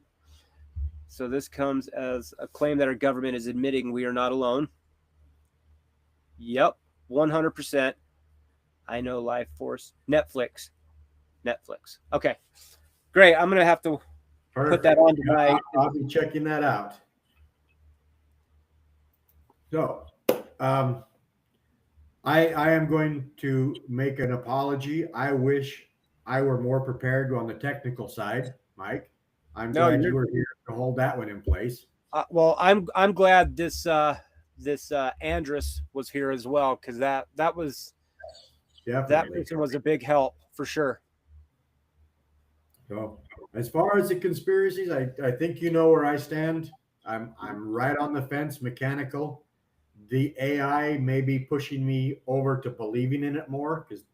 So this comes as a claim that our government is admitting we are not alone. Yep, 100%. I know Life Force. Netflix. Okay, great. I'm going to have to put that on tonight. I'll be checking that out. So, I am going to make an apology. I wish I were more prepared on the technical side, Mike. I'm glad you were here to hold that one in place. Well, I'm glad this Andrus was here as well, because that was definitely. That person was a big help for sure. So, as far as the conspiracies, I think you know where I stand. I'm right on the fence, mechanical. The AI may be pushing me over to believing in it more, because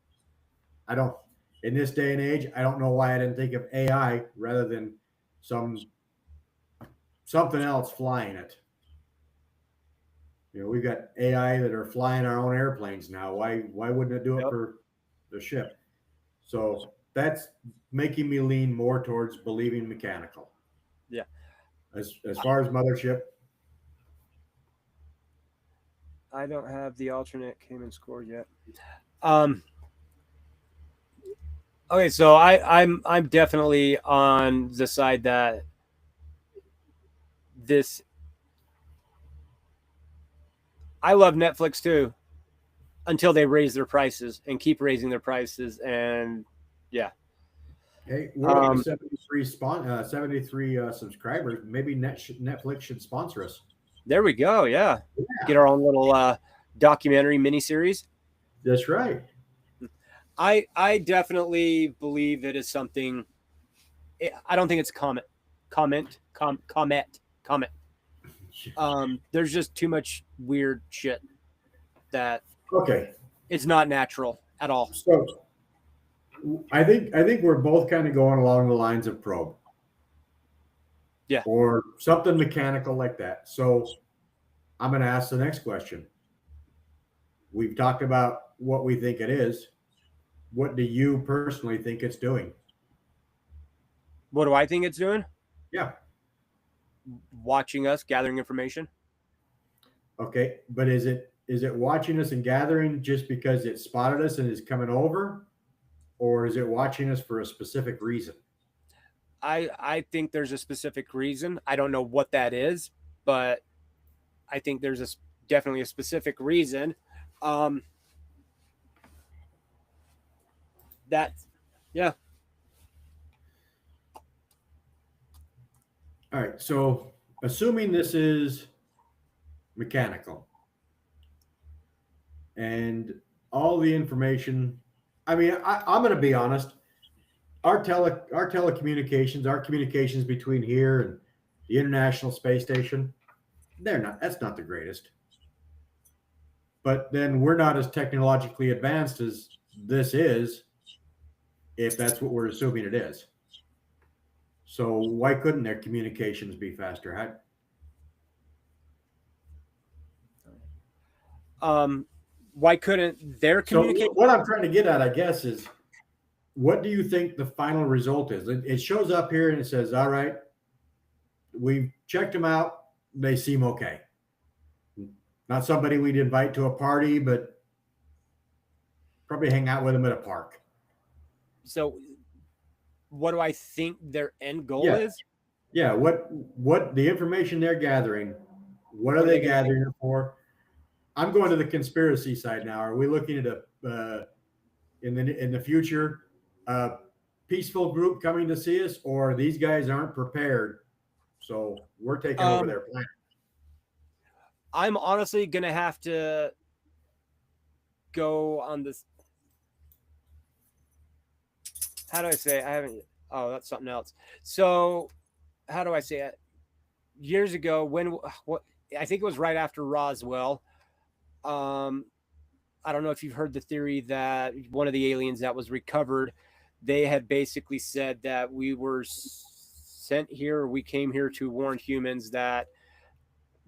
I don't, in this day and age, I don't know why I didn't think of AI rather than something else flying it. You know, we've got AI that are flying our own airplanes now. Why wouldn't it do it for the ship? So that's making me lean more towards believing mechanical. Yeah. As far as Mothership, I don't have the alternate Cayman score yet. Okay, so I'm definitely on the side that this. I love Netflix too, until they raise their prices and keep raising their prices, and yeah. Okay, we're up to 73 subscribers. Maybe Netflix should sponsor us. There we go. Yeah. Get our own little documentary miniseries. That's right. I definitely believe it is something. I don't think it's comet. There's just too much weird shit that it's not natural at all. So I think we're both kind of going along the lines of probe. Yeah. Or something mechanical like that. So I'm going to ask the next question. We've talked about what we think it is. What do you personally think it's doing? What do I think it's doing? Yeah. Watching us, gathering information. Okay, but is it watching us and gathering just because it spotted us and is coming over, or is it watching us for a specific reason? I think there's a specific reason. I don't know what that is, but I think there's definitely a specific reason. Yeah. All right. So, assuming this is mechanical and all the information, I mean, I'm going to be honest. Our telecommunications, our communications between here and the International Space Station, that's not the greatest. But then we're not as technologically advanced as this is, if that's what we're assuming it is. So why couldn't their communications be faster? Why couldn't their communication? So what I'm trying to get at, I guess, is what do you think the final result is? It shows up here and it says, all right, we've checked them out. They seem okay. Not somebody we'd invite to a party, but probably hang out with them at a park. So what do I think their end goal is? Yeah. What the information they're gathering, what are they gathering it for? I'm going to the conspiracy side now. Are we looking at in the future, a peaceful group coming to see us, or these guys aren't prepared, so we're taking over their planet? I'm honestly gonna have to go on this. How do I say it? I haven't. Oh, that's something else. So, how do I say it? Years ago, I think it was right after Roswell. I don't know if you've heard the theory that one of the aliens that was recovered, they had basically said that we were sent here, or we came here to warn humans that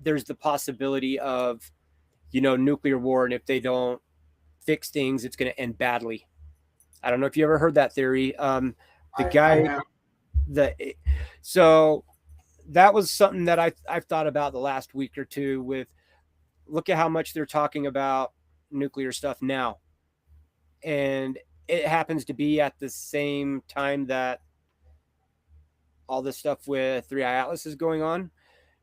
there's the possibility of, nuclear war, and if they don't fix things, it's going to end badly. I don't know if you ever heard that theory. So that was something that I've thought about the last week or two. With look at how much they're talking about nuclear stuff now, and it happens to be at the same time that all this stuff with 3i Atlas is going on.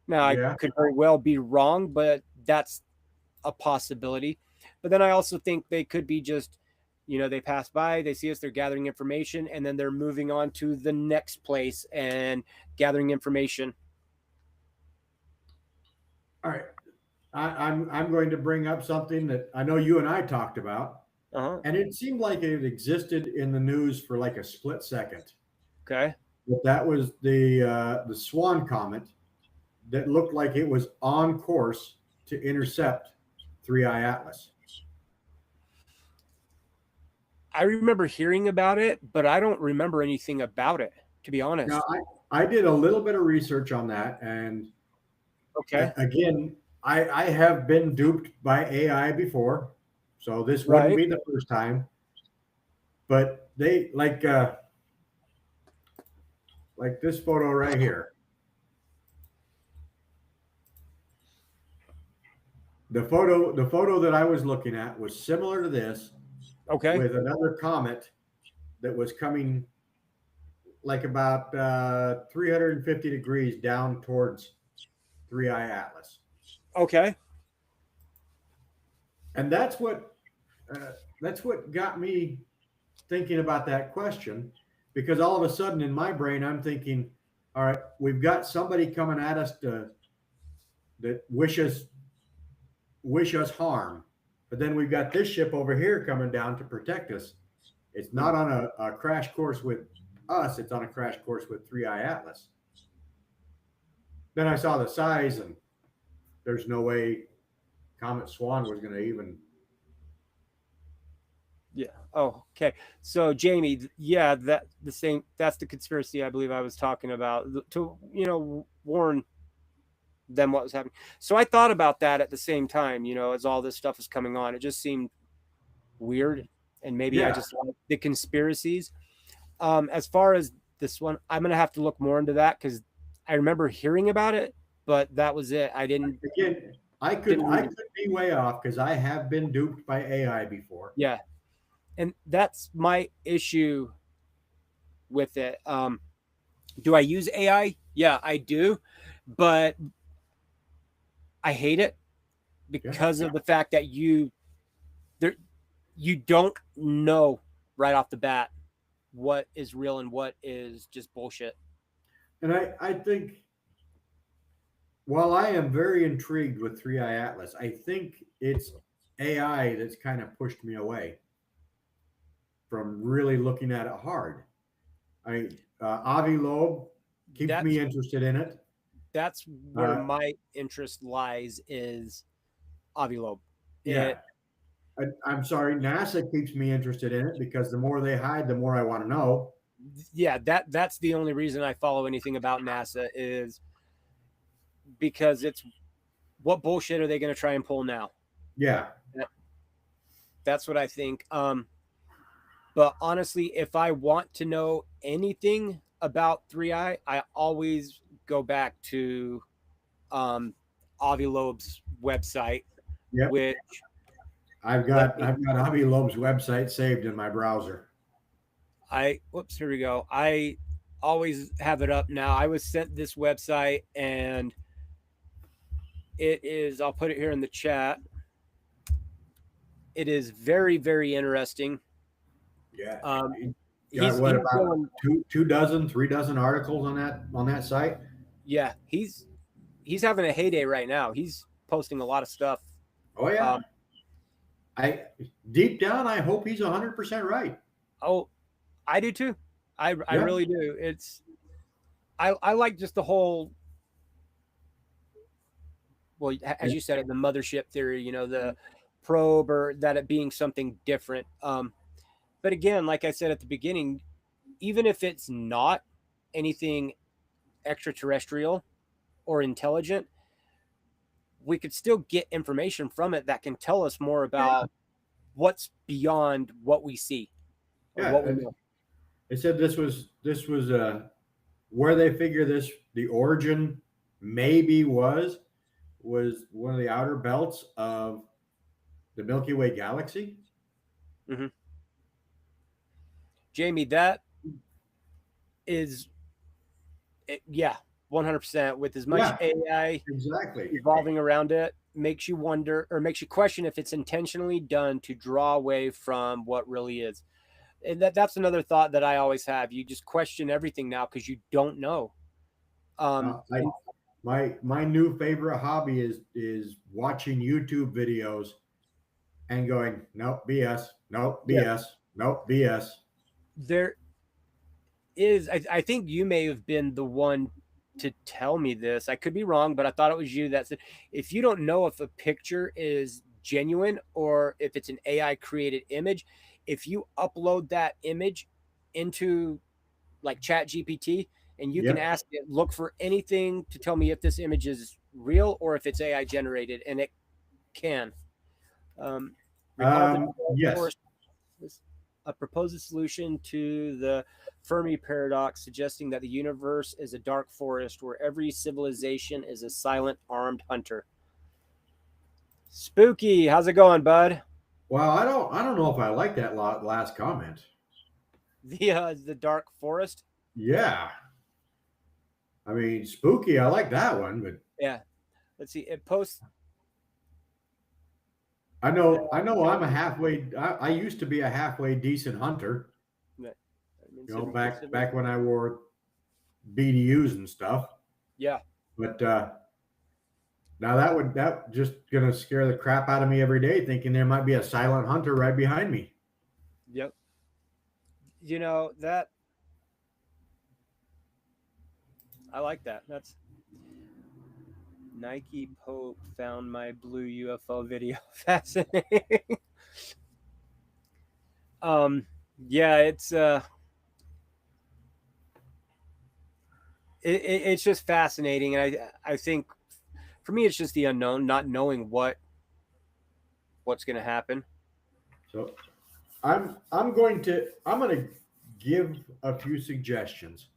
Now, I could very well be wrong, but that's a possibility. But then I also think they could be just, they pass by, they see us, they're gathering information, and then they're moving on to the next place and gathering information. All right. I'm going to bring up something that I know you and I talked about, and it seemed like it existed in the news for like a split second. Okay. But that was the Swan comet that looked like it was on course to intercept 3i Atlas. I remember hearing about it, but I don't remember anything about it, to be honest. Now, I did a little bit of research on that, and again, I have been duped by AI before, so this wouldn't be the first time. But they like this photo right here. The photo that I was looking at was similar to this. Okay. With another comet that was coming like about 350 degrees down towards 3i Atlas. Okay. And that's what got me thinking about that question, because all of a sudden in my brain I'm thinking, all right, we've got somebody coming at us that wish us harm, but then we've got this ship over here coming down to protect us. It's not on a crash course with us, it's on a crash course with 3i Atlas. Then I saw the size, and there's no way Comet Swan was going to even. Yeah. Oh, okay. So Jamie, that's the conspiracy I believe I was talking about, to warn them what was happening. So I thought about that at the same time, as all this stuff was coming on. It just seemed weird, and maybe I just like the conspiracies. As far as this one, I'm gonna have to look more into that, because I remember hearing about it, but that was it. I didn't. Again, I could be way off, because I have been duped by AI before. Yeah, and that's my issue with it. Do I use AI? Yeah, I do, but I hate it because of the fact that you don't know right off the bat what is real and what is just bullshit. And I think, while I am very intrigued with 3i Atlas, I think it's AI that's kind of pushed me away from really looking at it hard. Avi Loeb keeps me interested in it. That's where my interest lies, is Avi Loeb. Yeah. I'm sorry, NASA keeps me interested in it, because the more they hide, the more I want to know. Yeah, that's the only reason I follow anything about NASA, is because it's what bullshit are they going to try and pull now? Yeah. That's what I think. But honestly, if I want to know anything about 3i, I always go back to Avi Loeb's website, which I've got Avi Loeb's website saved in my browser. Here we go. I always have it up now. I was sent this website, and it is, I'll put it here in the chat. It is very, very interesting. Yeah. He's what, about 3 dozen articles on that site? Yeah, he's having a heyday right now. He's posting a lot of stuff. Oh yeah. Deep down, I hope he's 100% right. Oh, I do too. I really do. I like just the whole, well, as you said, the mothership theory, the probe, or that it being something different. But again, like I said at the beginning, even if it's not anything extraterrestrial or intelligent, we could still get information from it that can tell us more about what's beyond what we see or what we know. They said this was where they figure the origin maybe was one of the outer belts of the Milky Way galaxy. Mm-hmm. Jamie, that is, yeah, 100%. With as much AI evolving around it, makes you wonder or makes you question if it's intentionally done to draw away from what really is. And that's another thought that I always have. You just question everything now because you don't know. My new favorite hobby is watching YouTube videos and going, nope, BS, nope, BS, nope, BS. There is, I think you may have been the one to tell me this. I could be wrong, but I thought it was you that said, if you don't know if a picture is genuine or if it's an AI created image, if you upload that image into like Chat GPT and you can ask it, look for anything to tell me if this image is real or if it's AI generated, and it can. Yes. A proposed solution to the Fermi paradox, suggesting that the universe is a dark forest where every civilization is a silent armed hunter. Spooky, how's it going, bud? Well, I don't know if I like that last comment. The dark forest. Yeah. I mean, spooky. I like that one, but yeah. Let's see. It posts. I know. I'm a halfway. I used to be a halfway decent hunter. You know, back when I wore BDUs and stuff. Yeah. But now that just gonna scare the crap out of me every day, thinking there might be a silent hunter right behind me. Yep. You know that. I like that. That's Nike Pope found my blue UFO video fascinating. Yeah, it's just fascinating, and I think for me it's just the unknown, not knowing what's going to happen. So I'm going to give a few suggestions.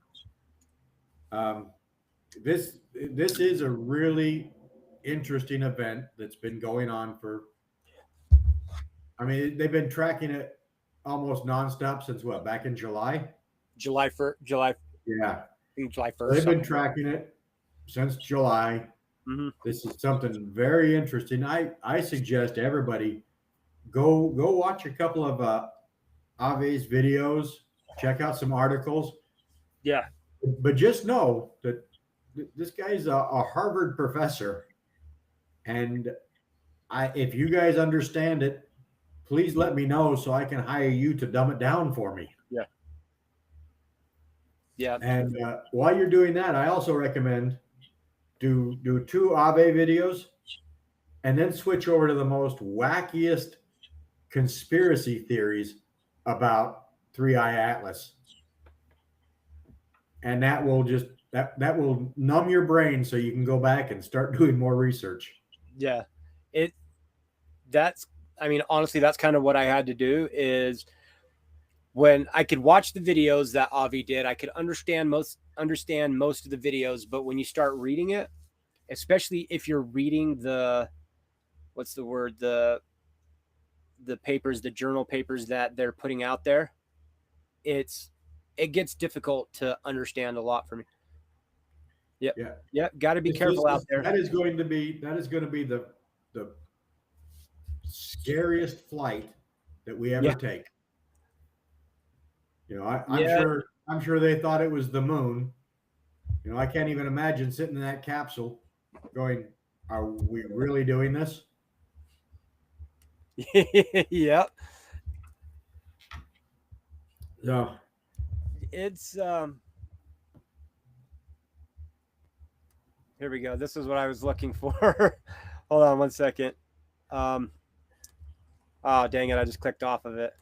This is a really interesting event that's been going on for. I mean, they've been tracking it almost nonstop since what? Back in July. July 1st. July. Yeah. July 1st. They've been tracking it since July. Mm-hmm. This is something very interesting. I suggest everybody go watch a couple of Ave's videos, check out some articles. Yeah. But just know that this guy's a Harvard professor, and if you guys understand it, please let me know so I can hire you to dumb it down for me. Yeah. Yeah. And while you're doing that, I also recommend do 2 Ave videos, and then switch over to the most wackiest conspiracy theories about 3i Atlas. And that will just that will numb your brain so you can go back and start doing more research. Yeah. I mean, honestly, that's kind of what I had to do is when I could watch the videos that Avi did, I could understand most of the videos, but when you start reading it, especially if you're reading the papers, the journal papers that they're putting out there, it gets difficult to understand a lot for me. Yep. Yeah. Yeah. Got to be careful out there. That is going to be the scariest flight that we ever take. You know, I'm sure they thought it was the moon. You know, I can't even imagine sitting in that capsule going, are we really doing this? Yep. So it's here we go. This is what I was looking for. Hold on one second. Oh dang it, I just clicked off of it.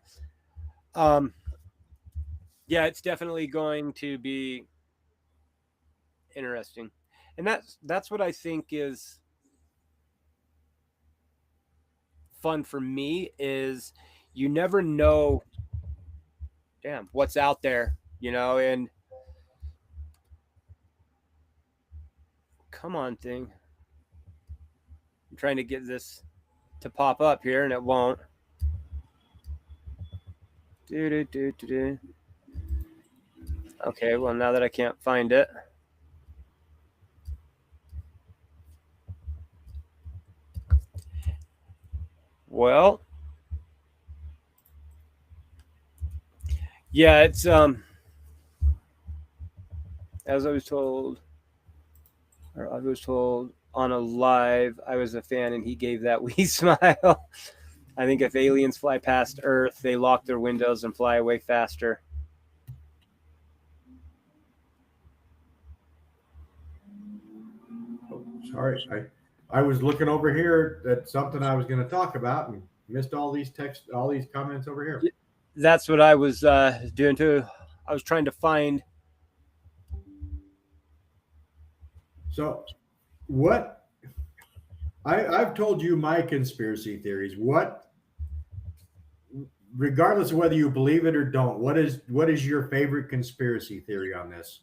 Yeah, it's definitely going to be Interesting. And that's what I think is fun for me is you never know what's out there, and come on thing. I'm trying to get this to pop up here and it won't. Okay, well now that I can't find it. Well, yeah, it's as I was told on a live, I was a fan and he gave that wee smile. I think if aliens fly past Earth, they lock their windows and fly away faster. Oh, sorry, I was looking over here at something I was going to talk about and missed all these comments over here. That's what I was doing too. I was trying to find. So, what I've told you my conspiracy theories. What, regardless of whether you believe it or don't, what is your favorite conspiracy theory on this?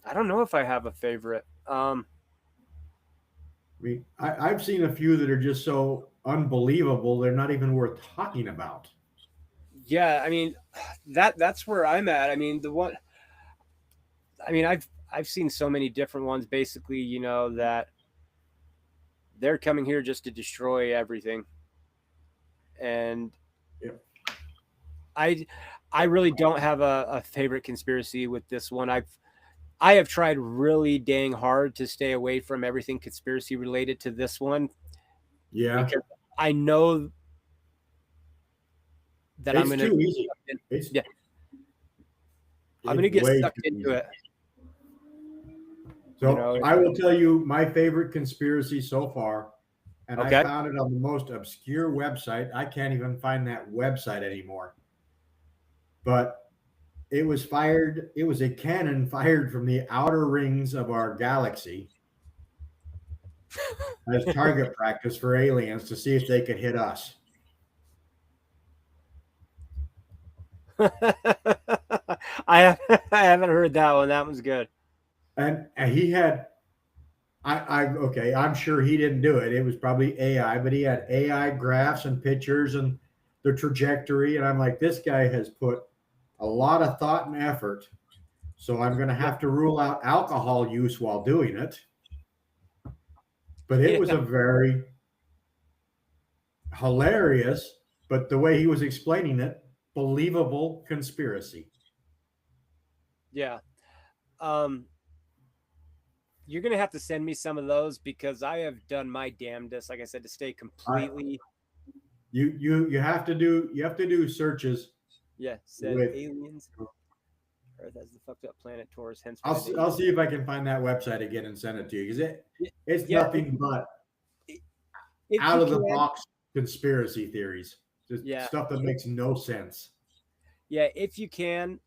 I don't know if I have a favorite. I mean, I've seen a few that are just so unbelievable they're not even worth talking about. Yeah, I mean, that's where I'm at. I mean, I've seen so many different ones. Basically, that they're coming here just to destroy everything, and Yep. I really don't have a favorite conspiracy with this one. I have tried really dang hard to stay away from everything conspiracy related to this one. Yeah, because I know that it's too easy. I'm gonna get sucked into it. So I will tell you my favorite conspiracy so far, and I found it on the most obscure website. I can't even find that website anymore. But it was fired. It was a cannon fired from the outer rings of our galaxy as target practice for aliens to see if they could hit us. I haven't heard that one. That was good. And he had, okay, I'm sure he didn't do it. It was probably AI, but he had AI graphs and pictures and the trajectory. And I'm like, this guy has put a lot of thought and effort. So I'm going to have to rule out alcohol use while doing it. But it was a very hilarious, but the way he was explaining it, believable conspiracy. Yeah. You're going to have to send me some of those because I have done my damnedest, like I said, to stay completely. You have to do searches. Yeah. Said with aliens. Earth as the fucked up planet Taurus. Hence, I'll see if I can find that website again and send it to you because it's nothing but out of the box conspiracy theories, just stuff that makes no sense. Yeah, if you can,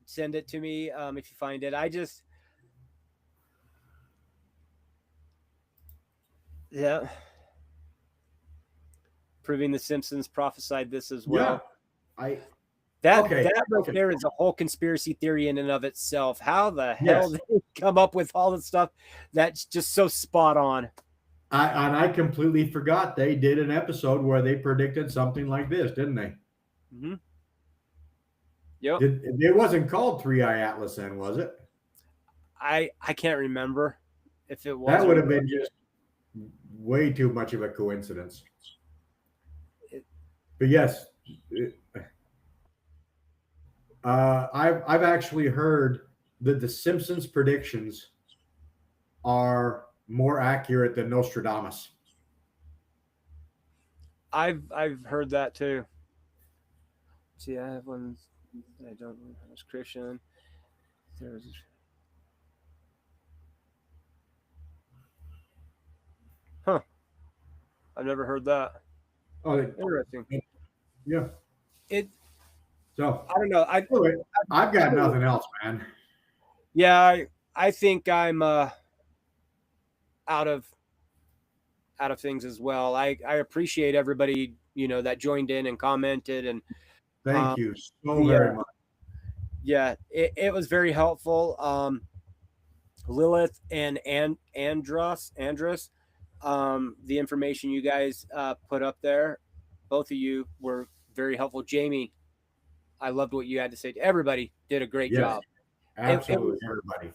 send it to me if you find it. Proving the Simpsons prophesied this as well. Yeah, that right there is a whole conspiracy theory in and of itself. How the hell did they come up with all the stuff that's just so spot on? I completely forgot they did an episode where they predicted something like this, didn't they? Mm-hmm. Yep. It wasn't called 3-Eye Atlas then, was it? I can't remember if it was. That would have been just way too much of a coincidence. But yes, I've actually heard that the Simpsons predictions are more accurate than Nostradamus. I've heard that too. See, I have one. I don't know. I was Christian. There's. Huh. I've never heard that. Oh, interesting. Yeah. So I don't know. anyway, I've got nothing else, man. Yeah, I think I'm out of things as well. I appreciate everybody, that joined in and commented, and Thank you so yeah, very much. yeah, it was very helpful. Lilith and Andros, the information you guys put up there, both of you were very helpful. Jamie, I loved what you had to say. Everybody did a great Yes, job. absolutely, everybody.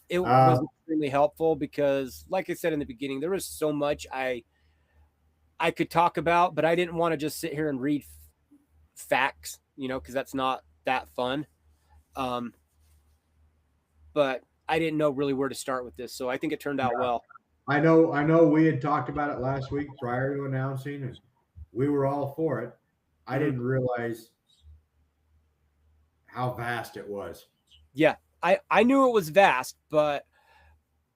It was extremely helpful because, like I said in the beginning, there was so much I could talk about, but I didn't want to just sit here and read facts, because that's not that fun. But I didn't know really where to start with this, so I think it turned out well. I know we had talked about it last week prior to announcing, and we were all for it. I didn't realize how vast it was. Yeah, I knew it was vast, but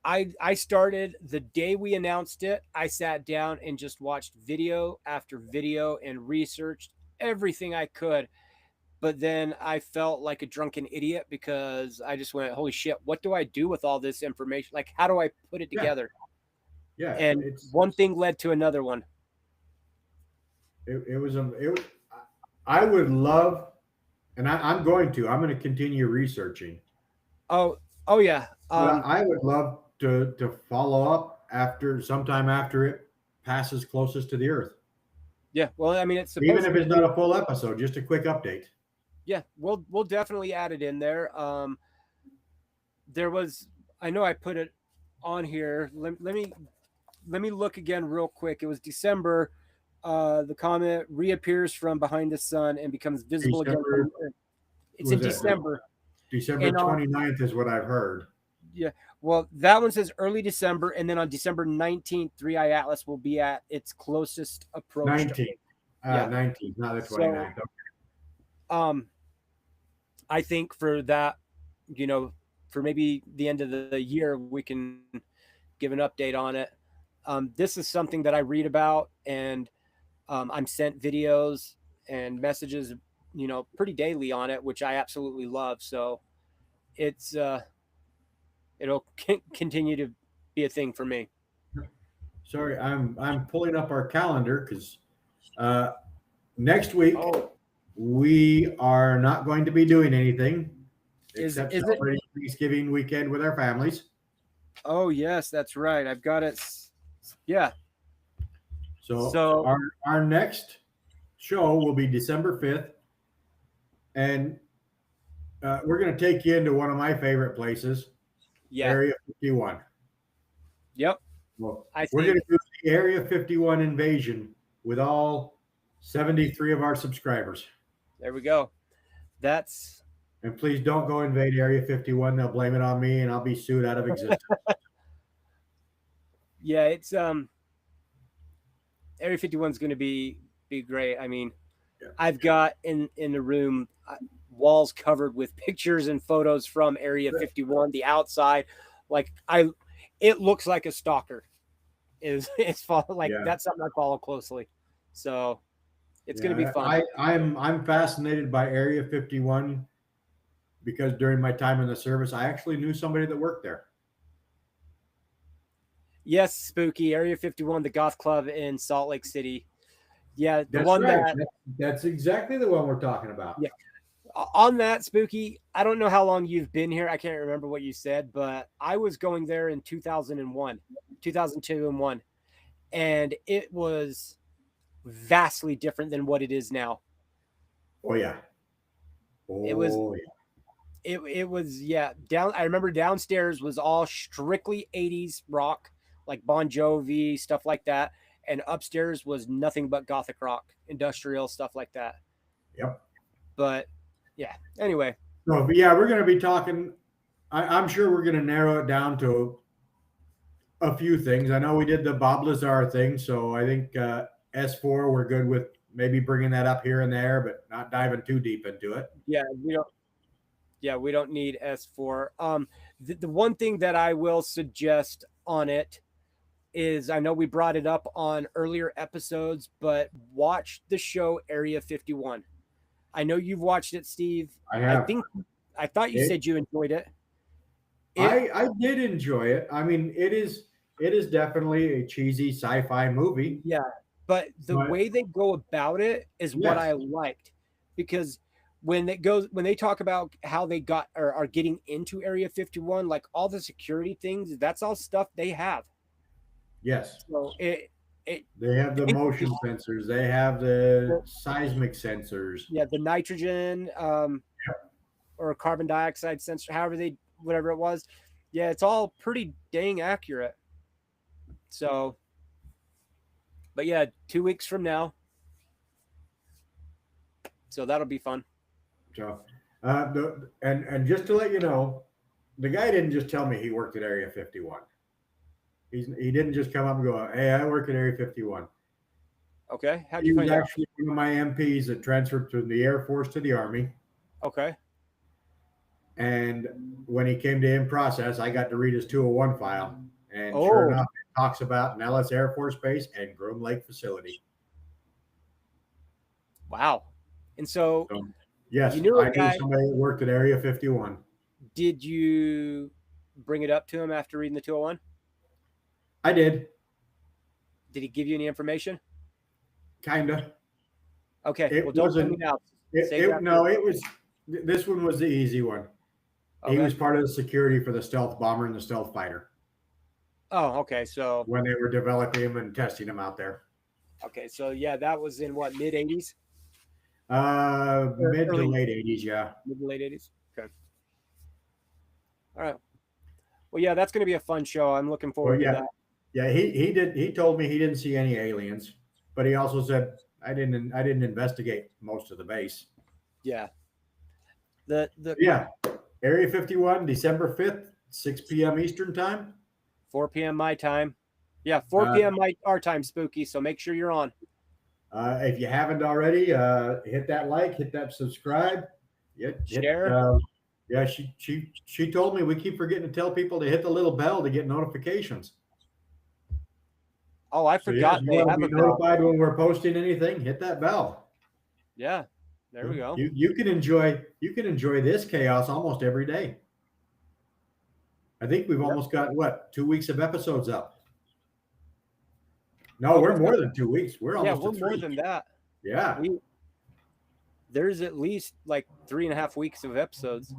I started the day we announced it. I sat down and just watched video after video and researched everything I could. But then I felt like a drunken idiot because I just went, holy shit, what do I do with all this information? Like, how do I put it together? Yeah. And one thing led to another one. I would love, and I'm going to continue researching. Oh yeah. I would love to follow up sometime after it passes closest to the Earth. Yeah. Well, I mean, it's even if it's not a full episode, just a quick update. Yeah, we'll definitely add it in there. There was, I know I put it on here. Let me look again real quick. It was December. The comet reappears from behind the sun and becomes visible again. It's in December. December 29th is what I've heard. Yeah. Well, that one says early December, and then on December 19th, 3i Atlas will be at its closest approach. 19th. 19th, not the 29th. So, I think for that, for maybe the end of the year, we can give an update on it. This is something that I read about, and I'm sent videos and messages, pretty daily on it, which I absolutely love. So it's it'll continue to be a thing for me. Sorry, I'm pulling up our calendar because next week we are not going to be doing anything except celebrating Thanksgiving weekend with our families. Oh yes, that's right. I've got it. Yeah. So our next show will be December 5th, and we're going to take you into one of my favorite places, Area 51. Yep. Well, we're going to do the Area 51 invasion with all 73 of our subscribers. There we go. And please don't go invade Area 51. They'll blame it on me, and I'll be sued out of existence. Yeah, it's Area 51 is going to be great. I mean, I've got in the room walls covered with pictures and photos from Area 51, the outside. Like it looks like a stalker. That's something I follow closely. So it's going to be fun. I'm fascinated by Area 51 because during my time in the service, I actually knew somebody that worked there. Yes, Spooky, Area 51, the goth club in Salt Lake City. Yeah, that's exactly the one we're talking about. Yeah. On that, Spooky, I don't know how long you've been here. I can't remember what you said, but I was going there in 2002 and 1. And it was vastly different than what it is now. Oh yeah. It was down. I remember downstairs was all strictly 80s rock, like Bon Jovi, stuff like that. And upstairs was nothing but gothic rock, industrial stuff like that. Yep. But yeah, anyway. So, but yeah, we're going to be talking. I'm sure we're going to narrow it down to a few things. I know we did the Bob Lazar thing, so I think S4 we're good with maybe bringing that up here and there, but not diving too deep into it. Yeah, we don't need S4. The one thing that I will suggest on it is, I know we brought it up on earlier episodes, but watch the show Area 51. I know you've watched it, Steve. I have. I thought you said you enjoyed it. I did enjoy it. I mean, it is definitely a cheesy sci-fi movie. Yeah, but the way they go about it is what I liked, because when they talk about how they got or are getting into Area 51, like all the security things, that's all stuff they have. Yes. So they have the motion sensors. They have the seismic sensors. Yeah, the nitrogen or carbon dioxide sensor, whatever it was. Yeah, it's all pretty dang accurate. So, but yeah, 2 weeks from now. So that'll be fun. So, and just to let you know, the guy didn't just tell me he worked at Area 51. He didn't just come up and go, "Hey, I work at Area 51." Okay, how'd you find out? He was actually one of my MPs that transferred from the Air Force to the Army. Okay. And when he came to in process, I got to read his 201 file. And sure enough, it talks about Nellis Air Force Base and Groom Lake facility. Wow. And so yes, I knew somebody that worked at Area 51. Did you bring it up to him after reading the 201? I did. Did he give you any information? Kinda. Okay. Well, don't tell me now. This one was the easy one. Okay. He was part of the security for the stealth bomber and the stealth fighter. Oh, okay. So when they were developing them and testing them out there. Okay, so yeah, that was in what, mid 80s? Mid to late 80s, yeah. Mid to late 80s. Okay. All right. Well, yeah, that's going to be a fun show. I'm looking forward to that. Yeah, he told me he didn't see any aliens, but he also said I didn't investigate most of the base. Yeah. Area 51, December 5th, 6 p.m. Eastern time. 4 p.m. my time. Yeah, 4 p.m. our time, Spooky. So make sure you're on. If you haven't already, hit that like, hit that subscribe. Share. She told me we keep forgetting to tell people to hit the little bell to get notifications. Oh, I forgot. They have be notified when we're posting anything. Hit that bell. Yeah, there we go. You can enjoy this chaos almost every day. I think we've almost got 2 weeks of episodes up. No, we're more than 2 weeks. We're almost we're more than that. Yeah. There's at least like 3.5 weeks of episodes.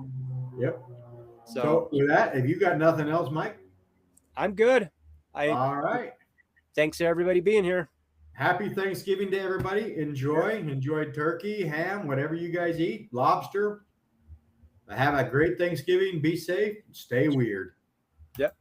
Yep. So with that, if you got nothing else, Mike? I'm good. All right. Thanks to everybody being here. Happy Thanksgiving to everybody. Enjoy turkey, ham, whatever you guys eat, lobster. Have a great Thanksgiving. Be safe. Stay weird. Yep.